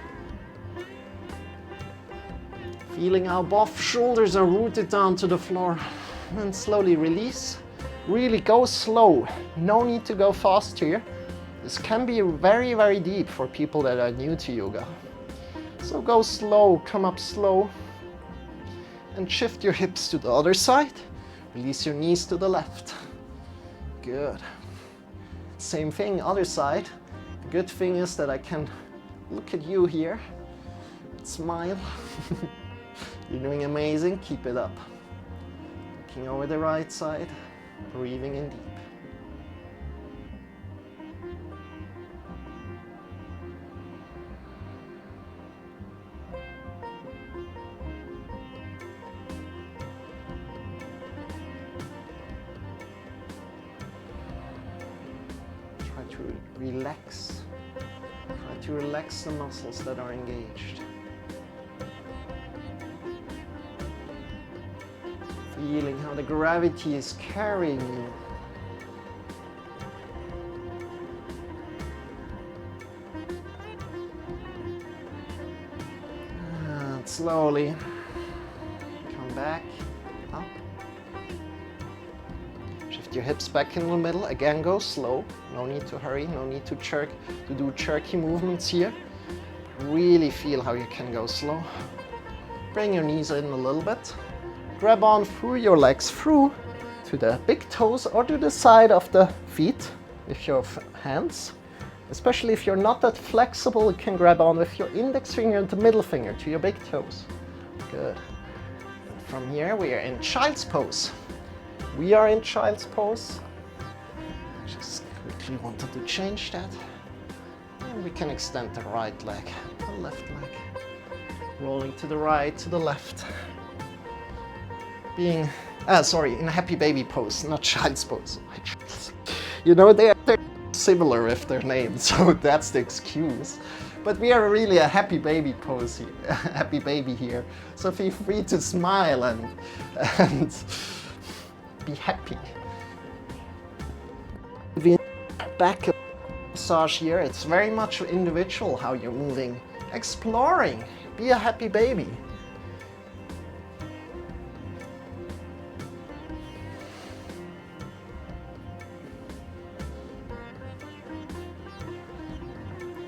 feeling how both shoulders are rooted down to the floor. And slowly release. Really go slow. No need to go fast here. This can be very, very deep for people that are new to yoga. So go slow, come up slow. And shift your hips to the other side. Release your knees to the left. Good. Same thing, other side. The good thing is that I can look at you here, smile. You're doing amazing, keep it up. Looking over the right side, breathing in deep. Relax. Try to relax the muscles that are engaged. Feeling how the gravity is carrying you. And slowly come back up. Shift your hips back in the middle. Again, go slow. No need to hurry, no need to do jerky movements here. Really feel how you can go slow. Bring your knees in a little bit. Grab on through your legs, through to the big toes or to the side of the feet with your hands. Especially if you're not that flexible, you can grab on with your index finger and the middle finger to your big toes. Good. And from here, we are in child's pose. We are in child's pose. Just quickly wanted to change that. And we can extend the right leg, the left leg. Rolling to the right, to the left. Being, in a happy baby pose, not child's pose. You know, they're similar with their names, so that's the excuse. But we are really a happy baby pose here, a happy baby here. So feel free to smile and be happy. Back massage here, it's very much individual how you're moving. Exploring, be a happy baby.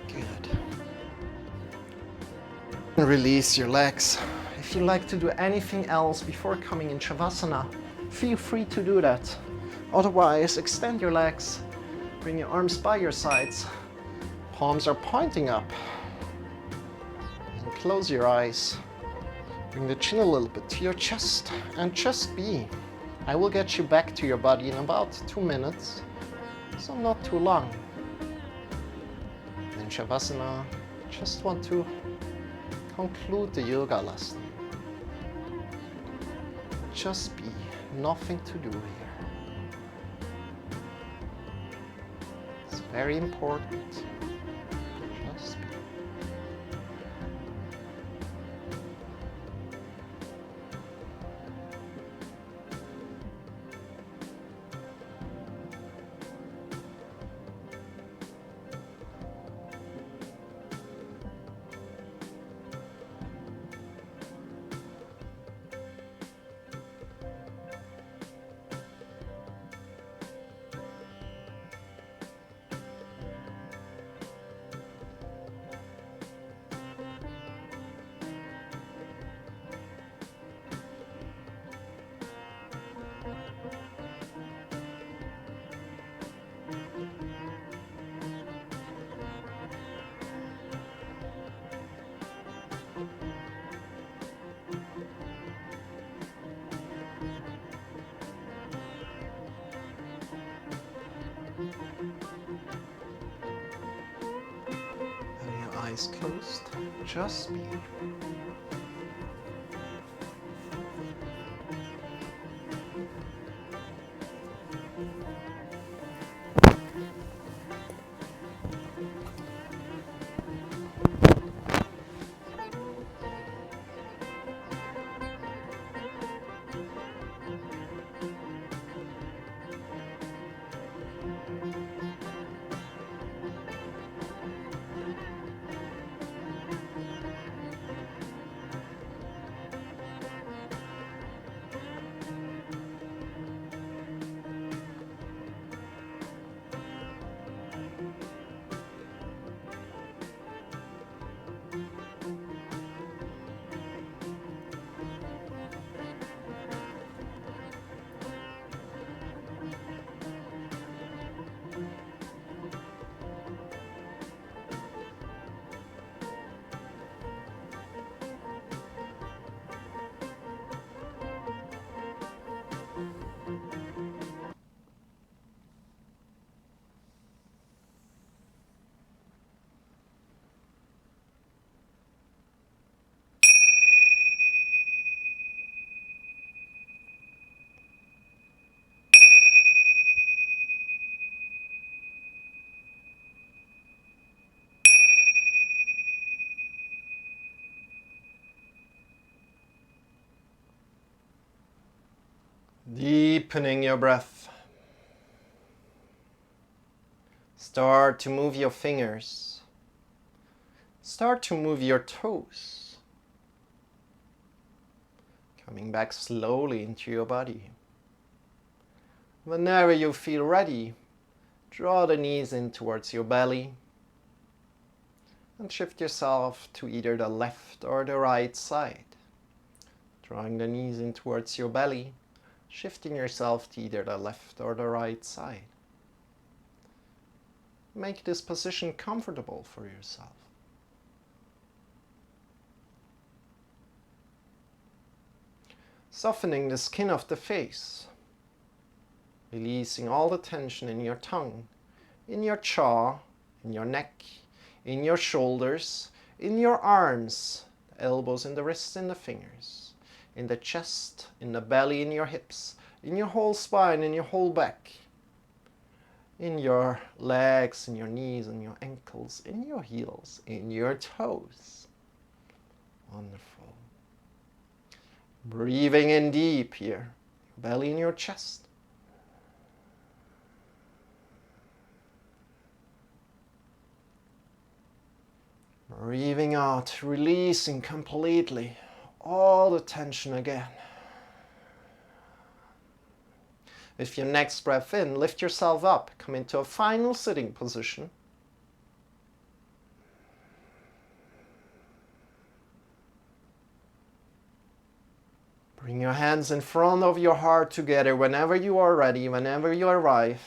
Good. Release your legs. If you like to do anything else before coming in Shavasana, feel free to do that. Otherwise, extend your legs. Bring your arms by your sides. Palms are pointing up. And close your eyes. Bring the chin a little bit to your chest and just be. I will get you back to your body in about 2 minutes, so not too long. In Shavasana, just want to conclude the yoga lesson. Just be. Nothing to do here. It's very important. Just be. Eyes closed, just be. Deepening your breath. Start to move your fingers. Start to move your toes. Coming back slowly into your body. Whenever you feel ready, draw the knees in towards your belly and shift yourself to either the left or the right side. Drawing the knees in towards your belly, shifting yourself to either the left or the right side. Make this position comfortable for yourself. Softening the skin of the face. Releasing all the tension in your tongue, in your jaw, in your neck, in your shoulders, in your arms, the elbows and the wrists and the fingers, in the chest, in the belly, in your hips, in your whole spine, in your whole back, in your legs, in your knees, in your ankles, in your heels, in your toes. Wonderful. Breathing in deep here, your belly and your chest. Breathing out, releasing completely all the tension again. With your next breath in, lift yourself up, come into a final sitting position. Bring your hands in front of your heart together whenever you are ready, whenever you arrive.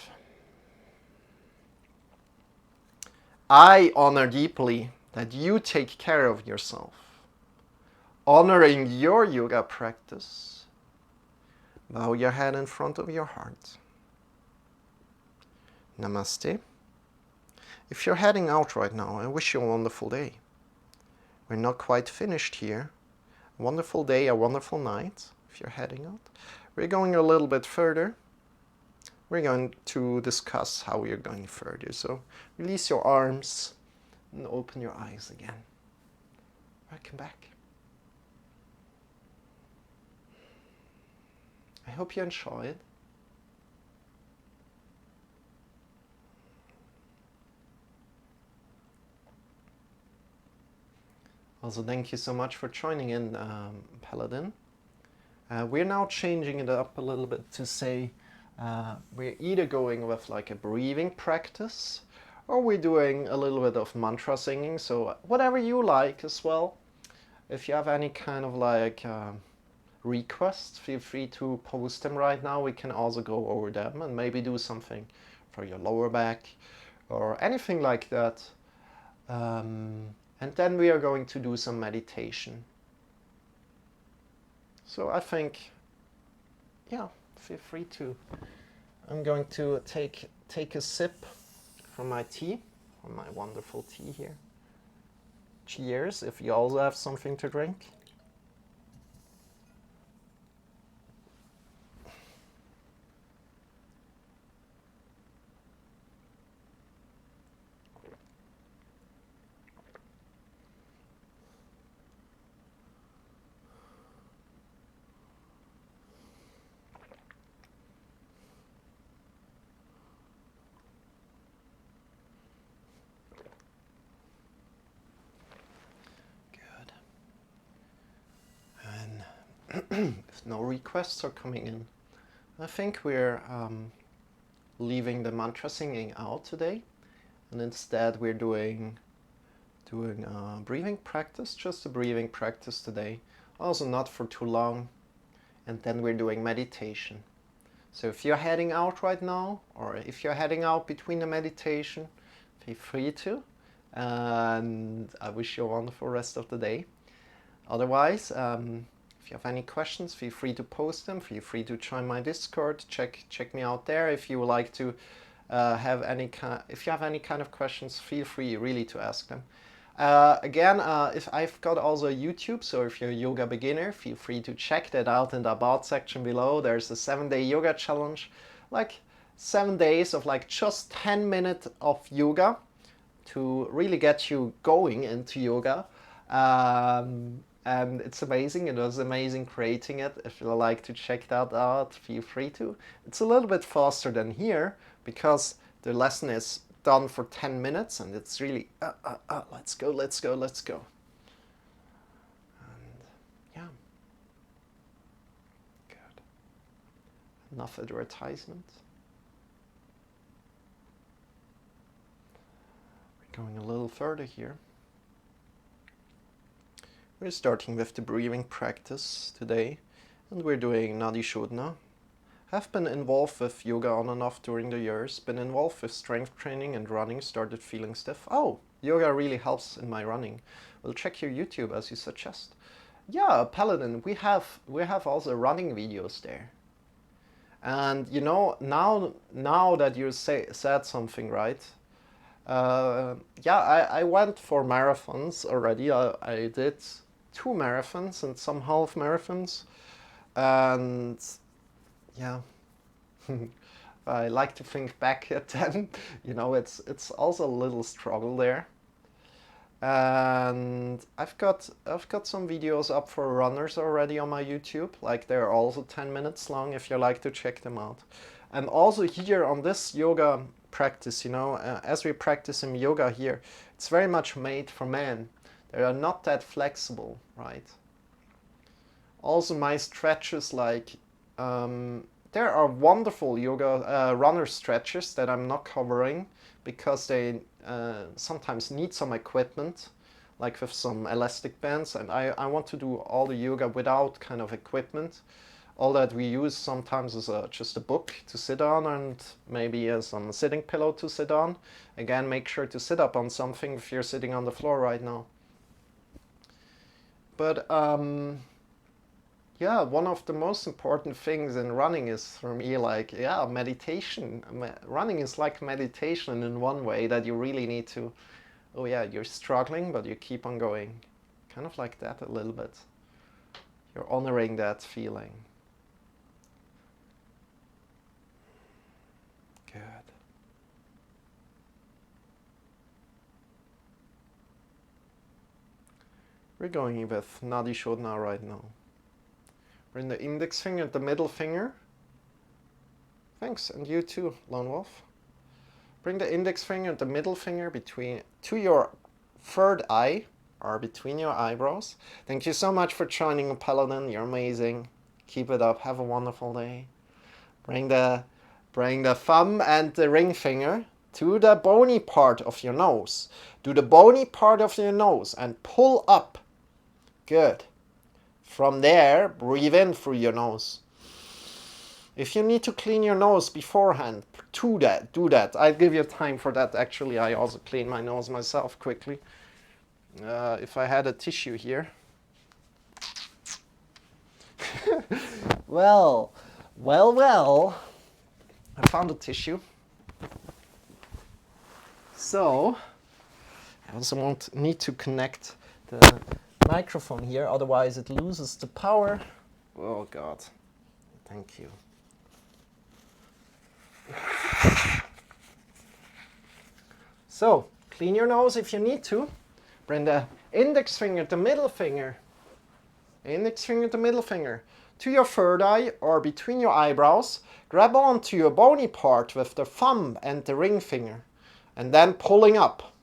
I honor deeply that you take care of yourself. Honoring your yoga practice, bow your head in front of your heart. Namaste. If you're heading out right now, I wish you a wonderful day. We're not quite finished here. A wonderful day, a wonderful night, if you're heading out. We're going a little bit further. We're going to discuss how we're going further. So release your arms and open your eyes again. Welcome back. I hope you enjoy it. Also, thank you so much for joining in, Paladin. We're now changing it up a little bit to say we're either going with like a breathing practice or we're doing a little bit of mantra singing. So whatever you like as well. If you have any kind of like requests, feel free to post them right now. We can also go over them and maybe do something for your lower back or anything like that. And then we are going to do some meditation. So I think, yeah, feel free to. I'm going to take a sip from my tea, from my wonderful tea here. Cheers, if you also have something to drink. If no requests are coming in, I think we're leaving the mantra singing out today, and instead we're doing breathing practice, just a breathing practice today, also not for too long, and then we're doing meditation. So if you're heading out right now, or if you're heading out between the meditation, feel free to, and I wish you a wonderful rest of the day. Otherwise, if you have any questions, feel free to post them. Feel free to join my Discord. Check me out there. If you would like to if you have any kind of questions, feel free really to ask them. Again, if I've got also a YouTube, so if you're a yoga beginner, feel free to check that out in the about section below. There's a 7-day yoga challenge, like 7 days of like just 10 minutes of yoga to really get you going into yoga. And it's amazing. It was amazing creating it. If you like to check that out, feel free to. It's a little bit faster than here because the lesson is done for 10 minutes and it's really, let's go, let's go, let's go. And yeah, good. Enough advertisement. We're going a little further here. We're starting with the breathing practice today, and we're doing Nadi Shodhana. I've been involved with yoga on and off during the years, been involved with strength training and running, started feeling stiff. Oh, yoga really helps in my running. Well, check your YouTube as you suggest. Yeah, Paladin, we have also running videos there. And you know, now that you said something right, yeah, I went for marathons already. I did 2 marathons and some half marathons, and yeah, I like to think back at them. You know, it's also a little struggle there. And I've got some videos up for runners already on my YouTube. Like they're also 10 minutes long if you like to check them out. And also here on this yoga practice, you know, as we practice in yoga here, it's very much made for men. They are not that flexible, right? Also my stretches, like there are wonderful yoga runner stretches that I'm not covering because they sometimes need some equipment, like with some elastic bands, and I want to do all the yoga without kind of equipment. All that we use sometimes is just a book to sit on and maybe some sitting pillow to sit on. Again, make sure to sit up on something if you're sitting on the floor right now. But yeah, one of the most important things in running is for me, like, yeah, meditation. Running is like meditation in one way, that you really need to, oh yeah, you're struggling, but you keep on going. Kind of like that a little bit. You're honoring that feeling. Good. We're going with Nadi Shodhana right now. Bring the index finger and the middle finger. Thanks, and you too, Lone Wolf. Bring the index finger and the middle finger to your third eye, or between your eyebrows. Thank you so much for joining, Paladin. You're amazing. Keep it up. Have a wonderful day. Bring the thumb and the ring finger to the bony part of your nose. Do the bony part of your nose and pull up. Good. From there, breathe in through your nose. If you need to clean your nose beforehand, do that. I'll give you time for that. Actually, I also clean my nose myself quickly. If I had a tissue here. Well. I found a tissue. So, I also need to connect the microphone here, otherwise it loses the power. Oh God, thank you. So, clean your nose if you need to. Bring the index finger, the middle finger, to your third eye or between your eyebrows. Grab onto your bony part with the thumb and the ring finger, and then pulling up.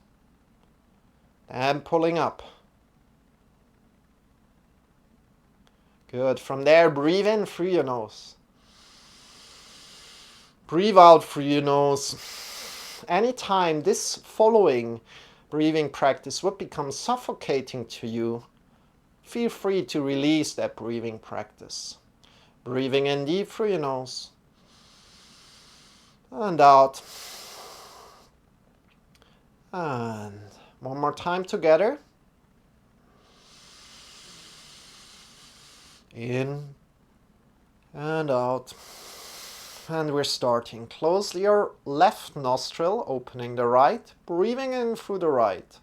Good. From there, breathe in through your nose. Breathe out through your nose. Anytime this following breathing practice would become suffocating to you, feel free to release that breathing practice. Breathing in deep through your nose. And out. And one more time together. In and out. And we're starting. Close your left nostril, opening the right, breathing in through the right.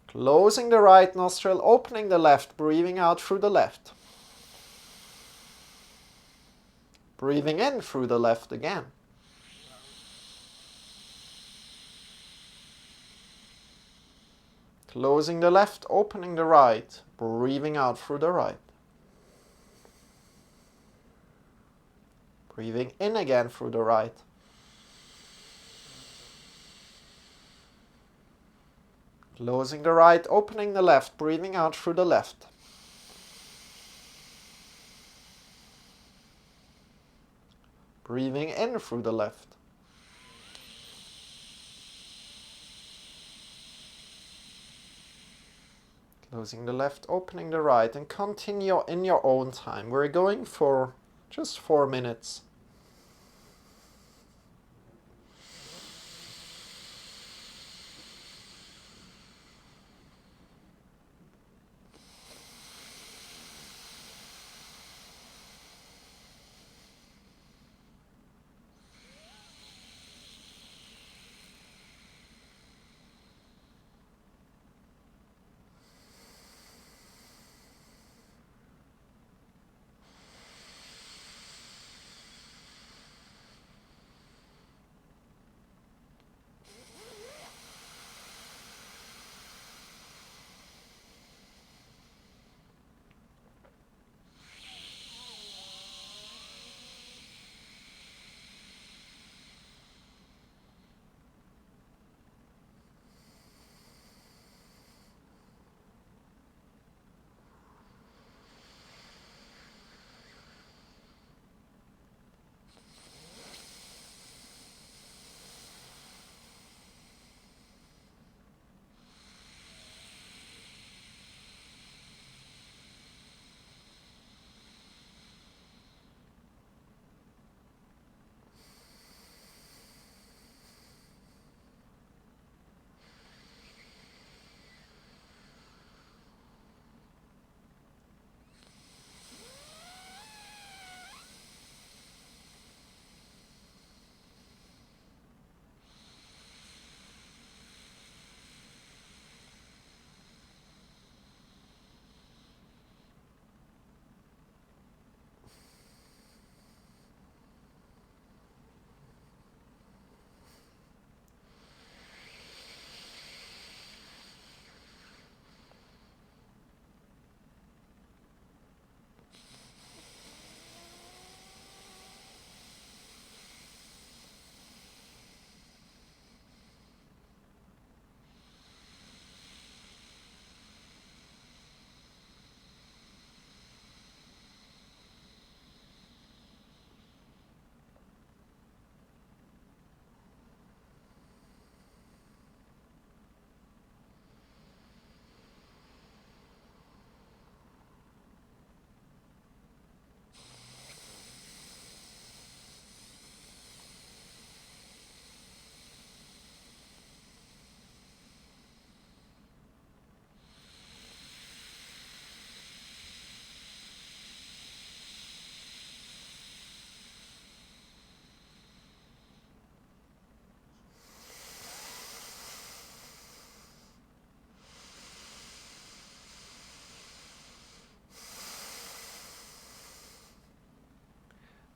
Closing the right nostril, opening the left, breathing out through the left. Breathing in through the left again. Closing the left, opening the right, breathing out through the right. Breathing in again through the right. Closing the right, opening the left, breathing out through the left. Breathing in through the left. Closing the left, opening the right, and continue in your own time. We're going for just 4 minutes.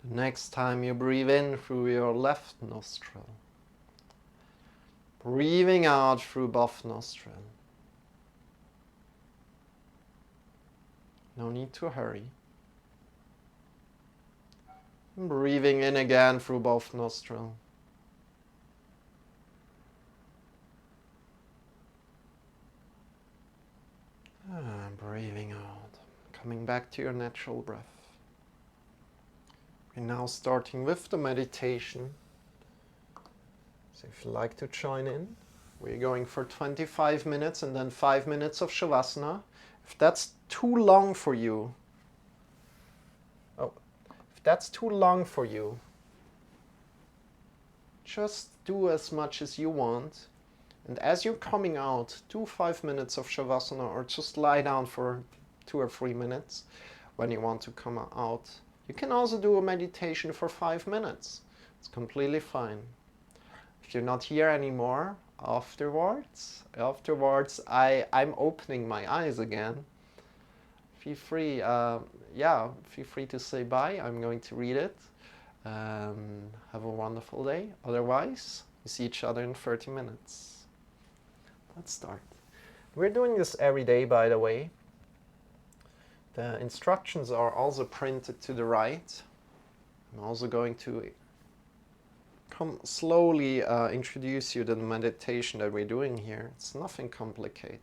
Next time you breathe in through your left nostril. Breathing out through both nostrils. No need to hurry. Breathing in again through both nostrils. And breathing out. Coming back to your natural breath. We're now starting with the meditation. So if you'd like to join in, we're going for 25 minutes and then 5 minutes of Shavasana. If that's too long for you, just do as much as you want. And as you're coming out, do 5 minutes of Shavasana or just lie down for 2 or 3 minutes when you want to come out. You can also do a meditation for 5 minutes. It's completely fine. If you're not here anymore, afterwards I'm opening my eyes again. Feel free, feel free to say bye. I'm going to read it. Have a wonderful day. Otherwise, we see each other in 30 minutes. Let's start. We're doing this every day, by the way. The instructions are also printed to the right. I'm also going to come slowly introduce you to the meditation that we're doing here. It's nothing complicated.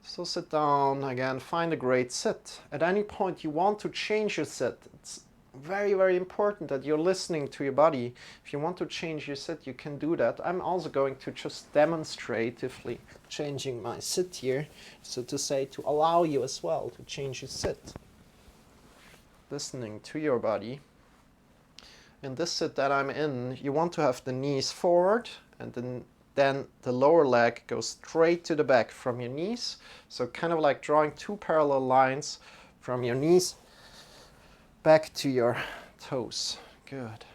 So sit down again, find a great sit. At any point you want to change your sit, it's very, very important that you're listening to your body. If you want to change your sit, you can do that. I'm also going to just demonstratively changing my sit here, so to say, to allow you as well to change your sit. Listening to your body. In this sit that I'm in, you want to have the knees forward, and then the lower leg goes straight to the back from your knees. So kind of like drawing two parallel lines from your knees back to your toes. Good.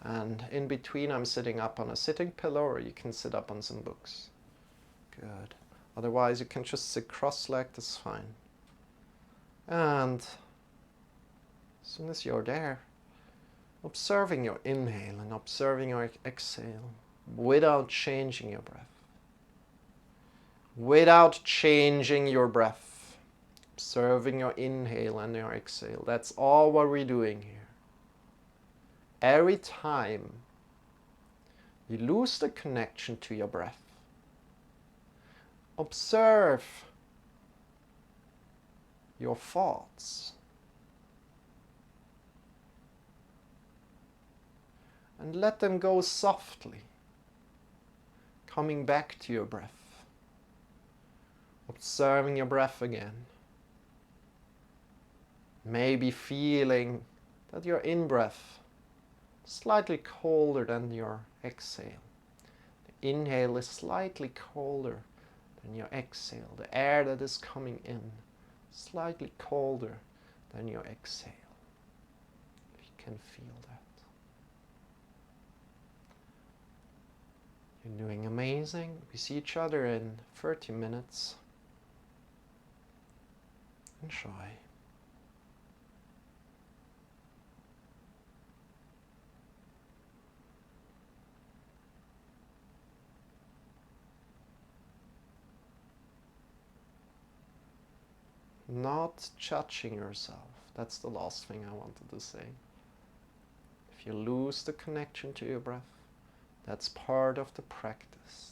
And in between, I'm sitting up on a sitting pillow, or you can sit up on some books. Good. Otherwise, you can just sit cross-legged, that's fine. And as soon as you're there, observing your inhale and observing your exhale without changing your breath. Without changing your breath. Observing your inhale and your exhale. That's all what we're doing here. Every time you lose the connection to your breath, observe your thoughts. And let them go softly, coming back to your breath. Observing your breath again. Maybe feeling that your in-breath is slightly colder than your exhale. The inhale is slightly colder than your exhale. The air that is coming in, slightly colder than your exhale. You can feel that. You're doing amazing. We see each other in 30 minutes. Enjoy. Not judging yourself. That's the last thing I wanted to say. If you lose the connection to your breath, that's part of the practice.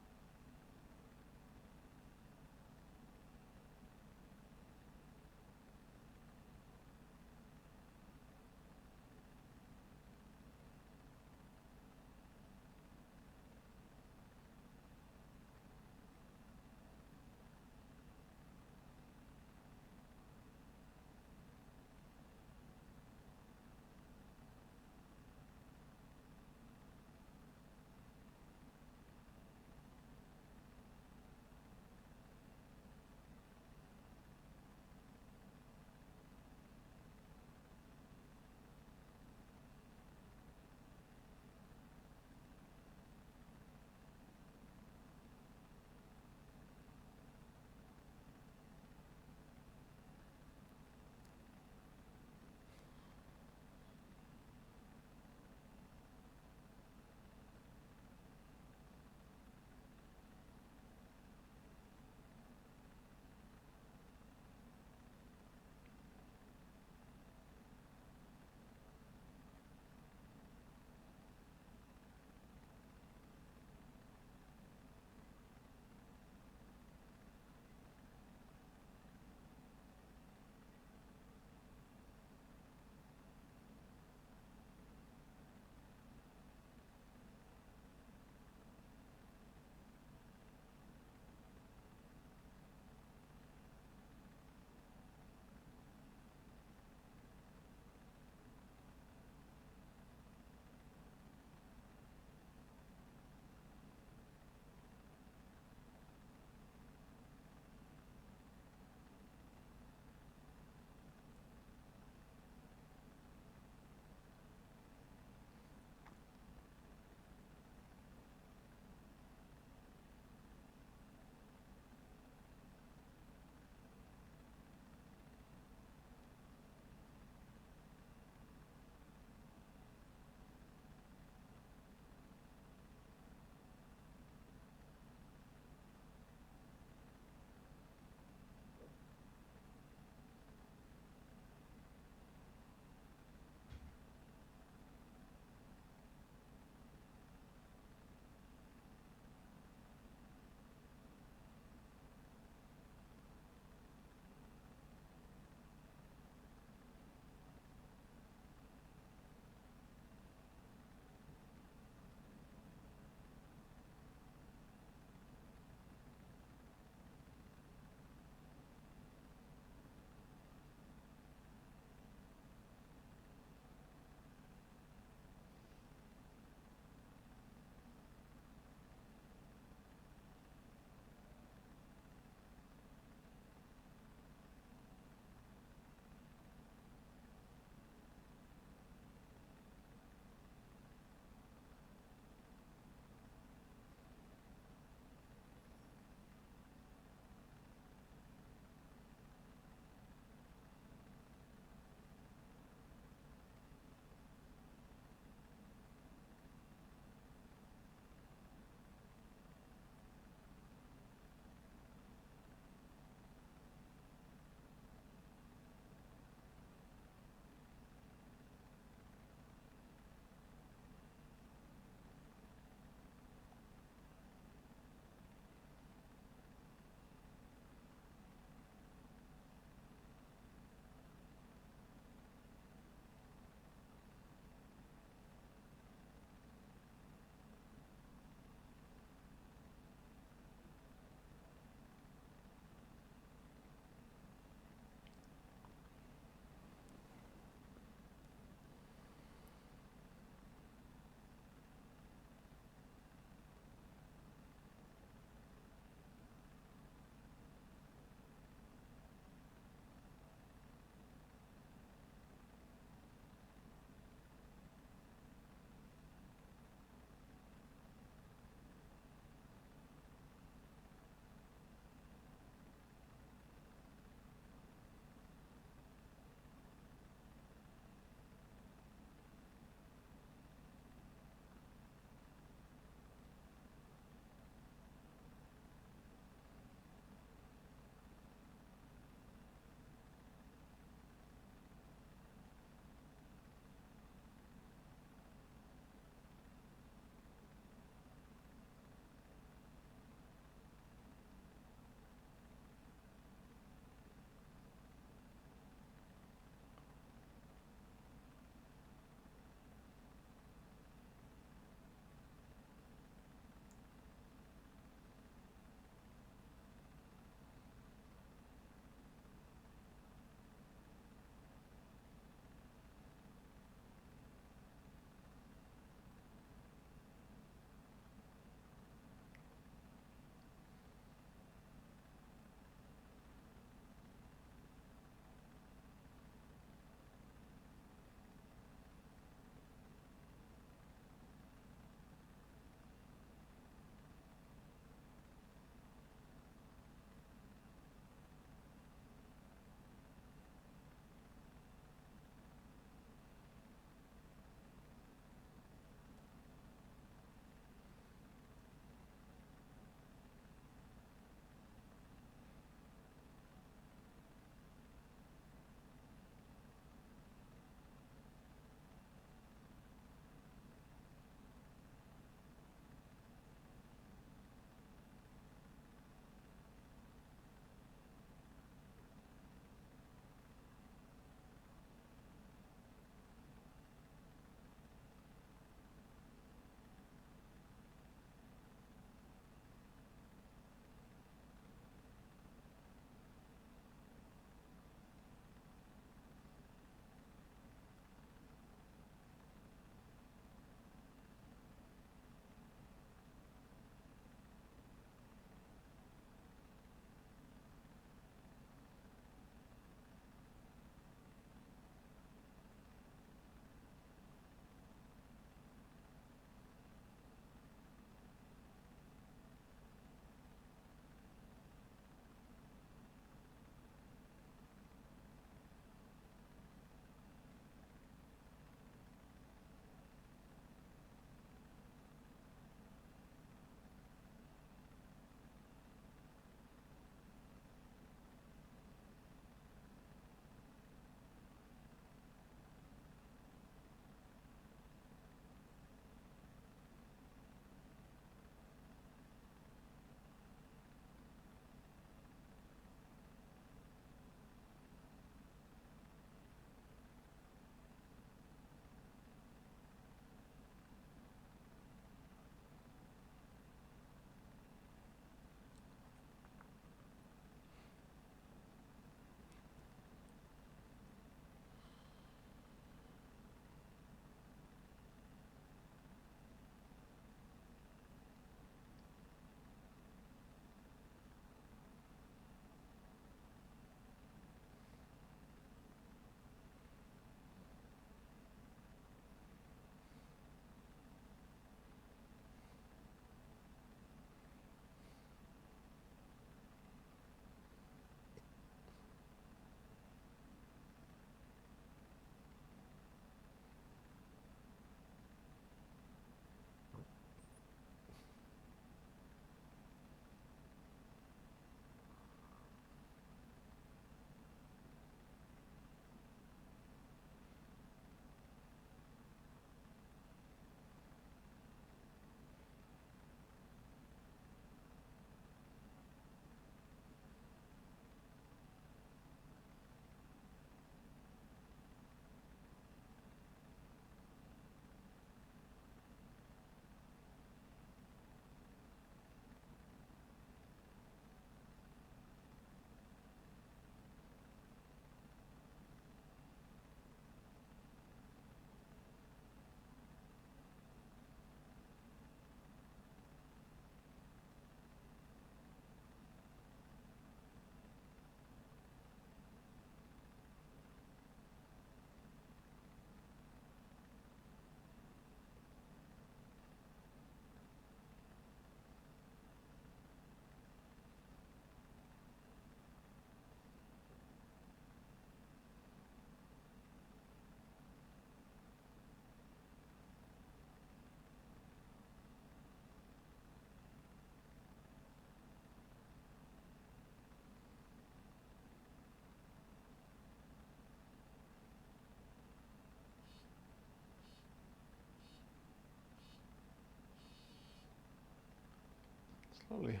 Slowly.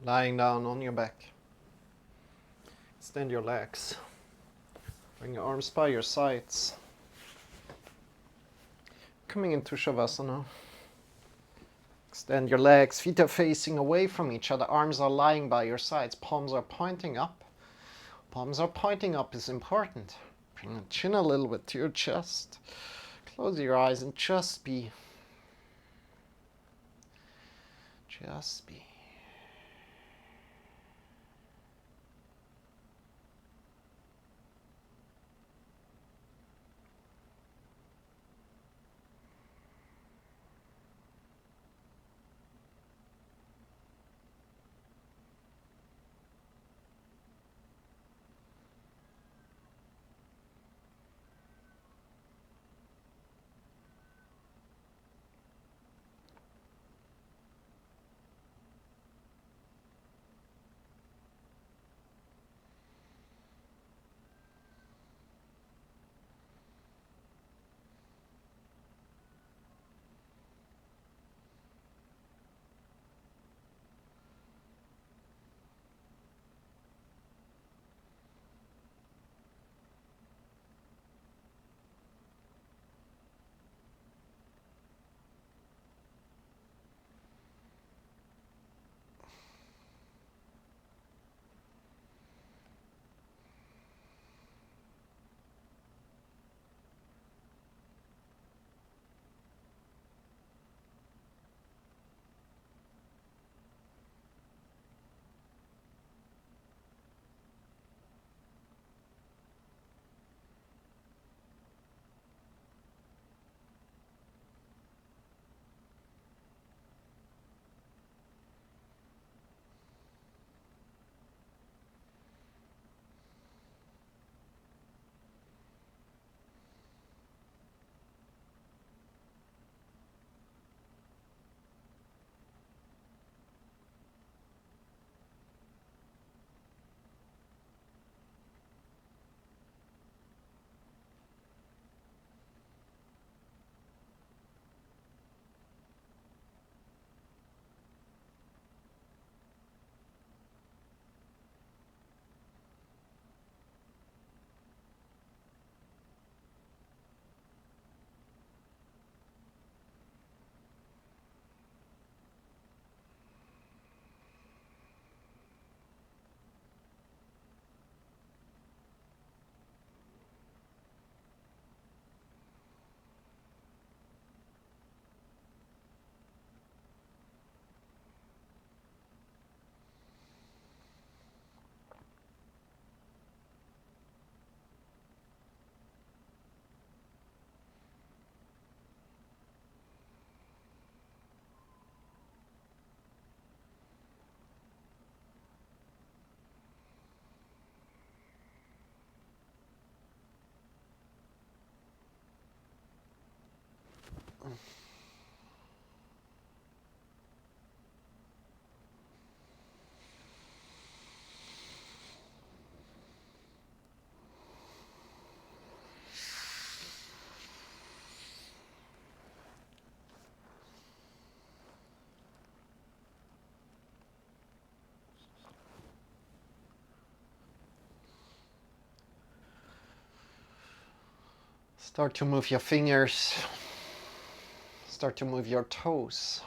Lying down on your back. Extend your legs. Bring your arms by your sides. Coming into Shavasana. Extend your legs. Feet are facing away from each other. Arms are lying by your sides. Palms are pointing up. Palms are pointing up is important. Bring the chin a little bit to your chest. Close your eyes and just be. Just be. Start to move your fingers. Start to move your toes.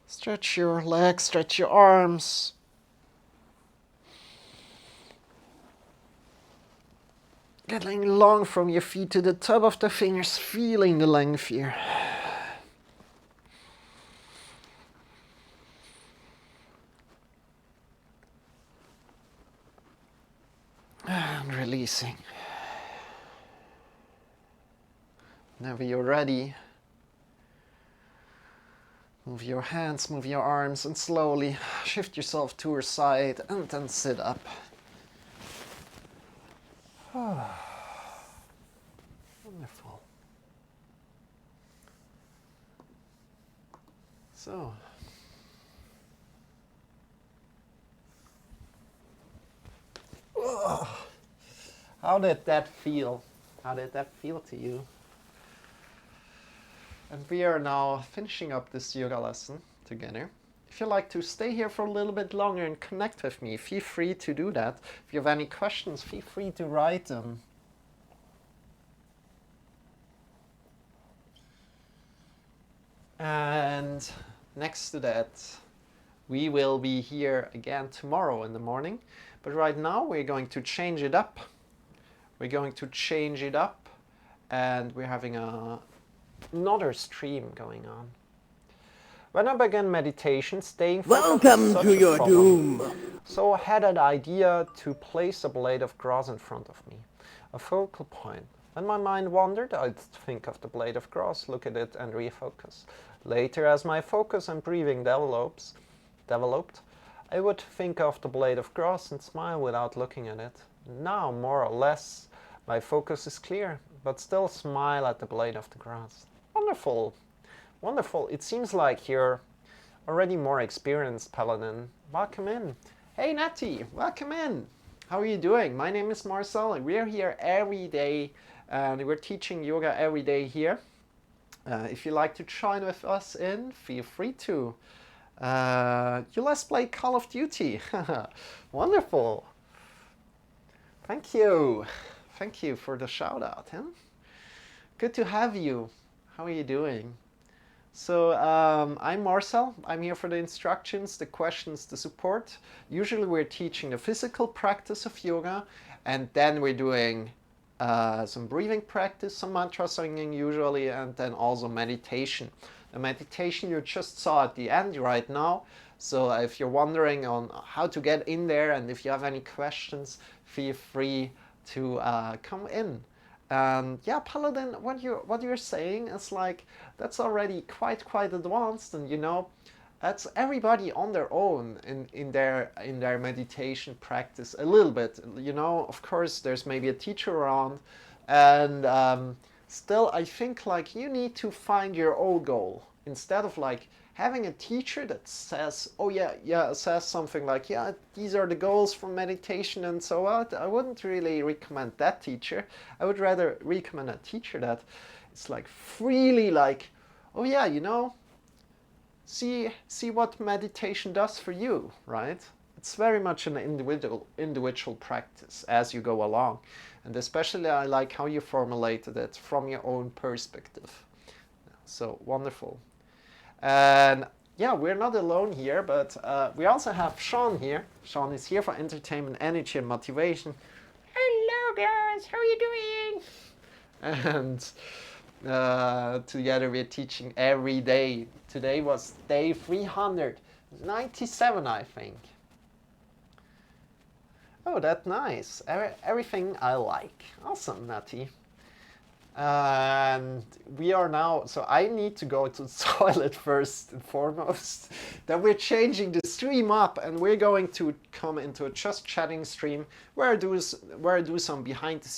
Stretch your legs, stretch your arms. Getting long from your feet to the top of the fingers, feeling the length here. And releasing. Whenever you're ready, move your hands, move your arms, and slowly shift yourself to your side and then sit up. Wonderful. So, how did that feel? How did that feel to you? And we are now finishing up this yoga lesson together. If you'd like to stay here for a little bit longer and connect with me, feel free to do that. If you have any questions, feel free to write them. And next to that, we will be here again tomorrow in the morning. But right now we're going to change it up. We're going to change it up, and we're having another stream going on. When I began meditation, staying focused was such a problem. So I had an idea to place a blade of grass in front of me, a focal point. When my mind wandered, I'd think of the blade of grass, look at it, and refocus. Later, as my focus and breathing developed, I would think of the blade of grass and smile without looking at it. Now, more or less, my focus is clear, but still smile at the blade of the grass. Wonderful. Wonderful. It seems like you're already more experienced, Paladin. Welcome in. Hey, Natty, welcome in. How are you doing? My name is Marcel, and we're here every day, and we're teaching yoga every day here. If you like to join with us in, feel free to. You let's play Call of Duty. Wonderful. Thank you. Thank you for the shout out. Huh? Good to have you. How are you doing? So I'm Marcel. I'm here for the instructions, the questions, the support. Usually we're teaching the physical practice of yoga, and then we're doing some breathing practice, some mantra singing usually, and then also meditation. The meditation you just saw at the end right now. So if you're wondering on how to get in there, and if you have any questions, feel free to come in. Yeah, Paladin, what you're saying is like, that's already quite advanced, and you know, that's everybody on their own in their meditation practice a little bit. You know, of course, there's maybe a teacher around, and still, I think like you need to find your own goal instead of like having a teacher that says, oh yeah, says something like, yeah, these are the goals for meditation and so on. I wouldn't really recommend that teacher. I would rather recommend a teacher that it's like freely like, oh yeah, you know, see what meditation does for you, right? It's very much an individual practice as you go along. And especially I like how you formulated it from your own perspective. So wonderful. And yeah, we're not alone here, but we also have Sean here. Sean is here for entertainment, energy, and motivation. Hello, guys. How are you doing? And together we're teaching every day. Today was day 397, I think. Oh, that's nice. Everything I like. Awesome, Natty. And we are now, so I need to go to the toilet first and foremost. Then we're changing the stream up, and we're going to come into a just chatting stream where I do some behind the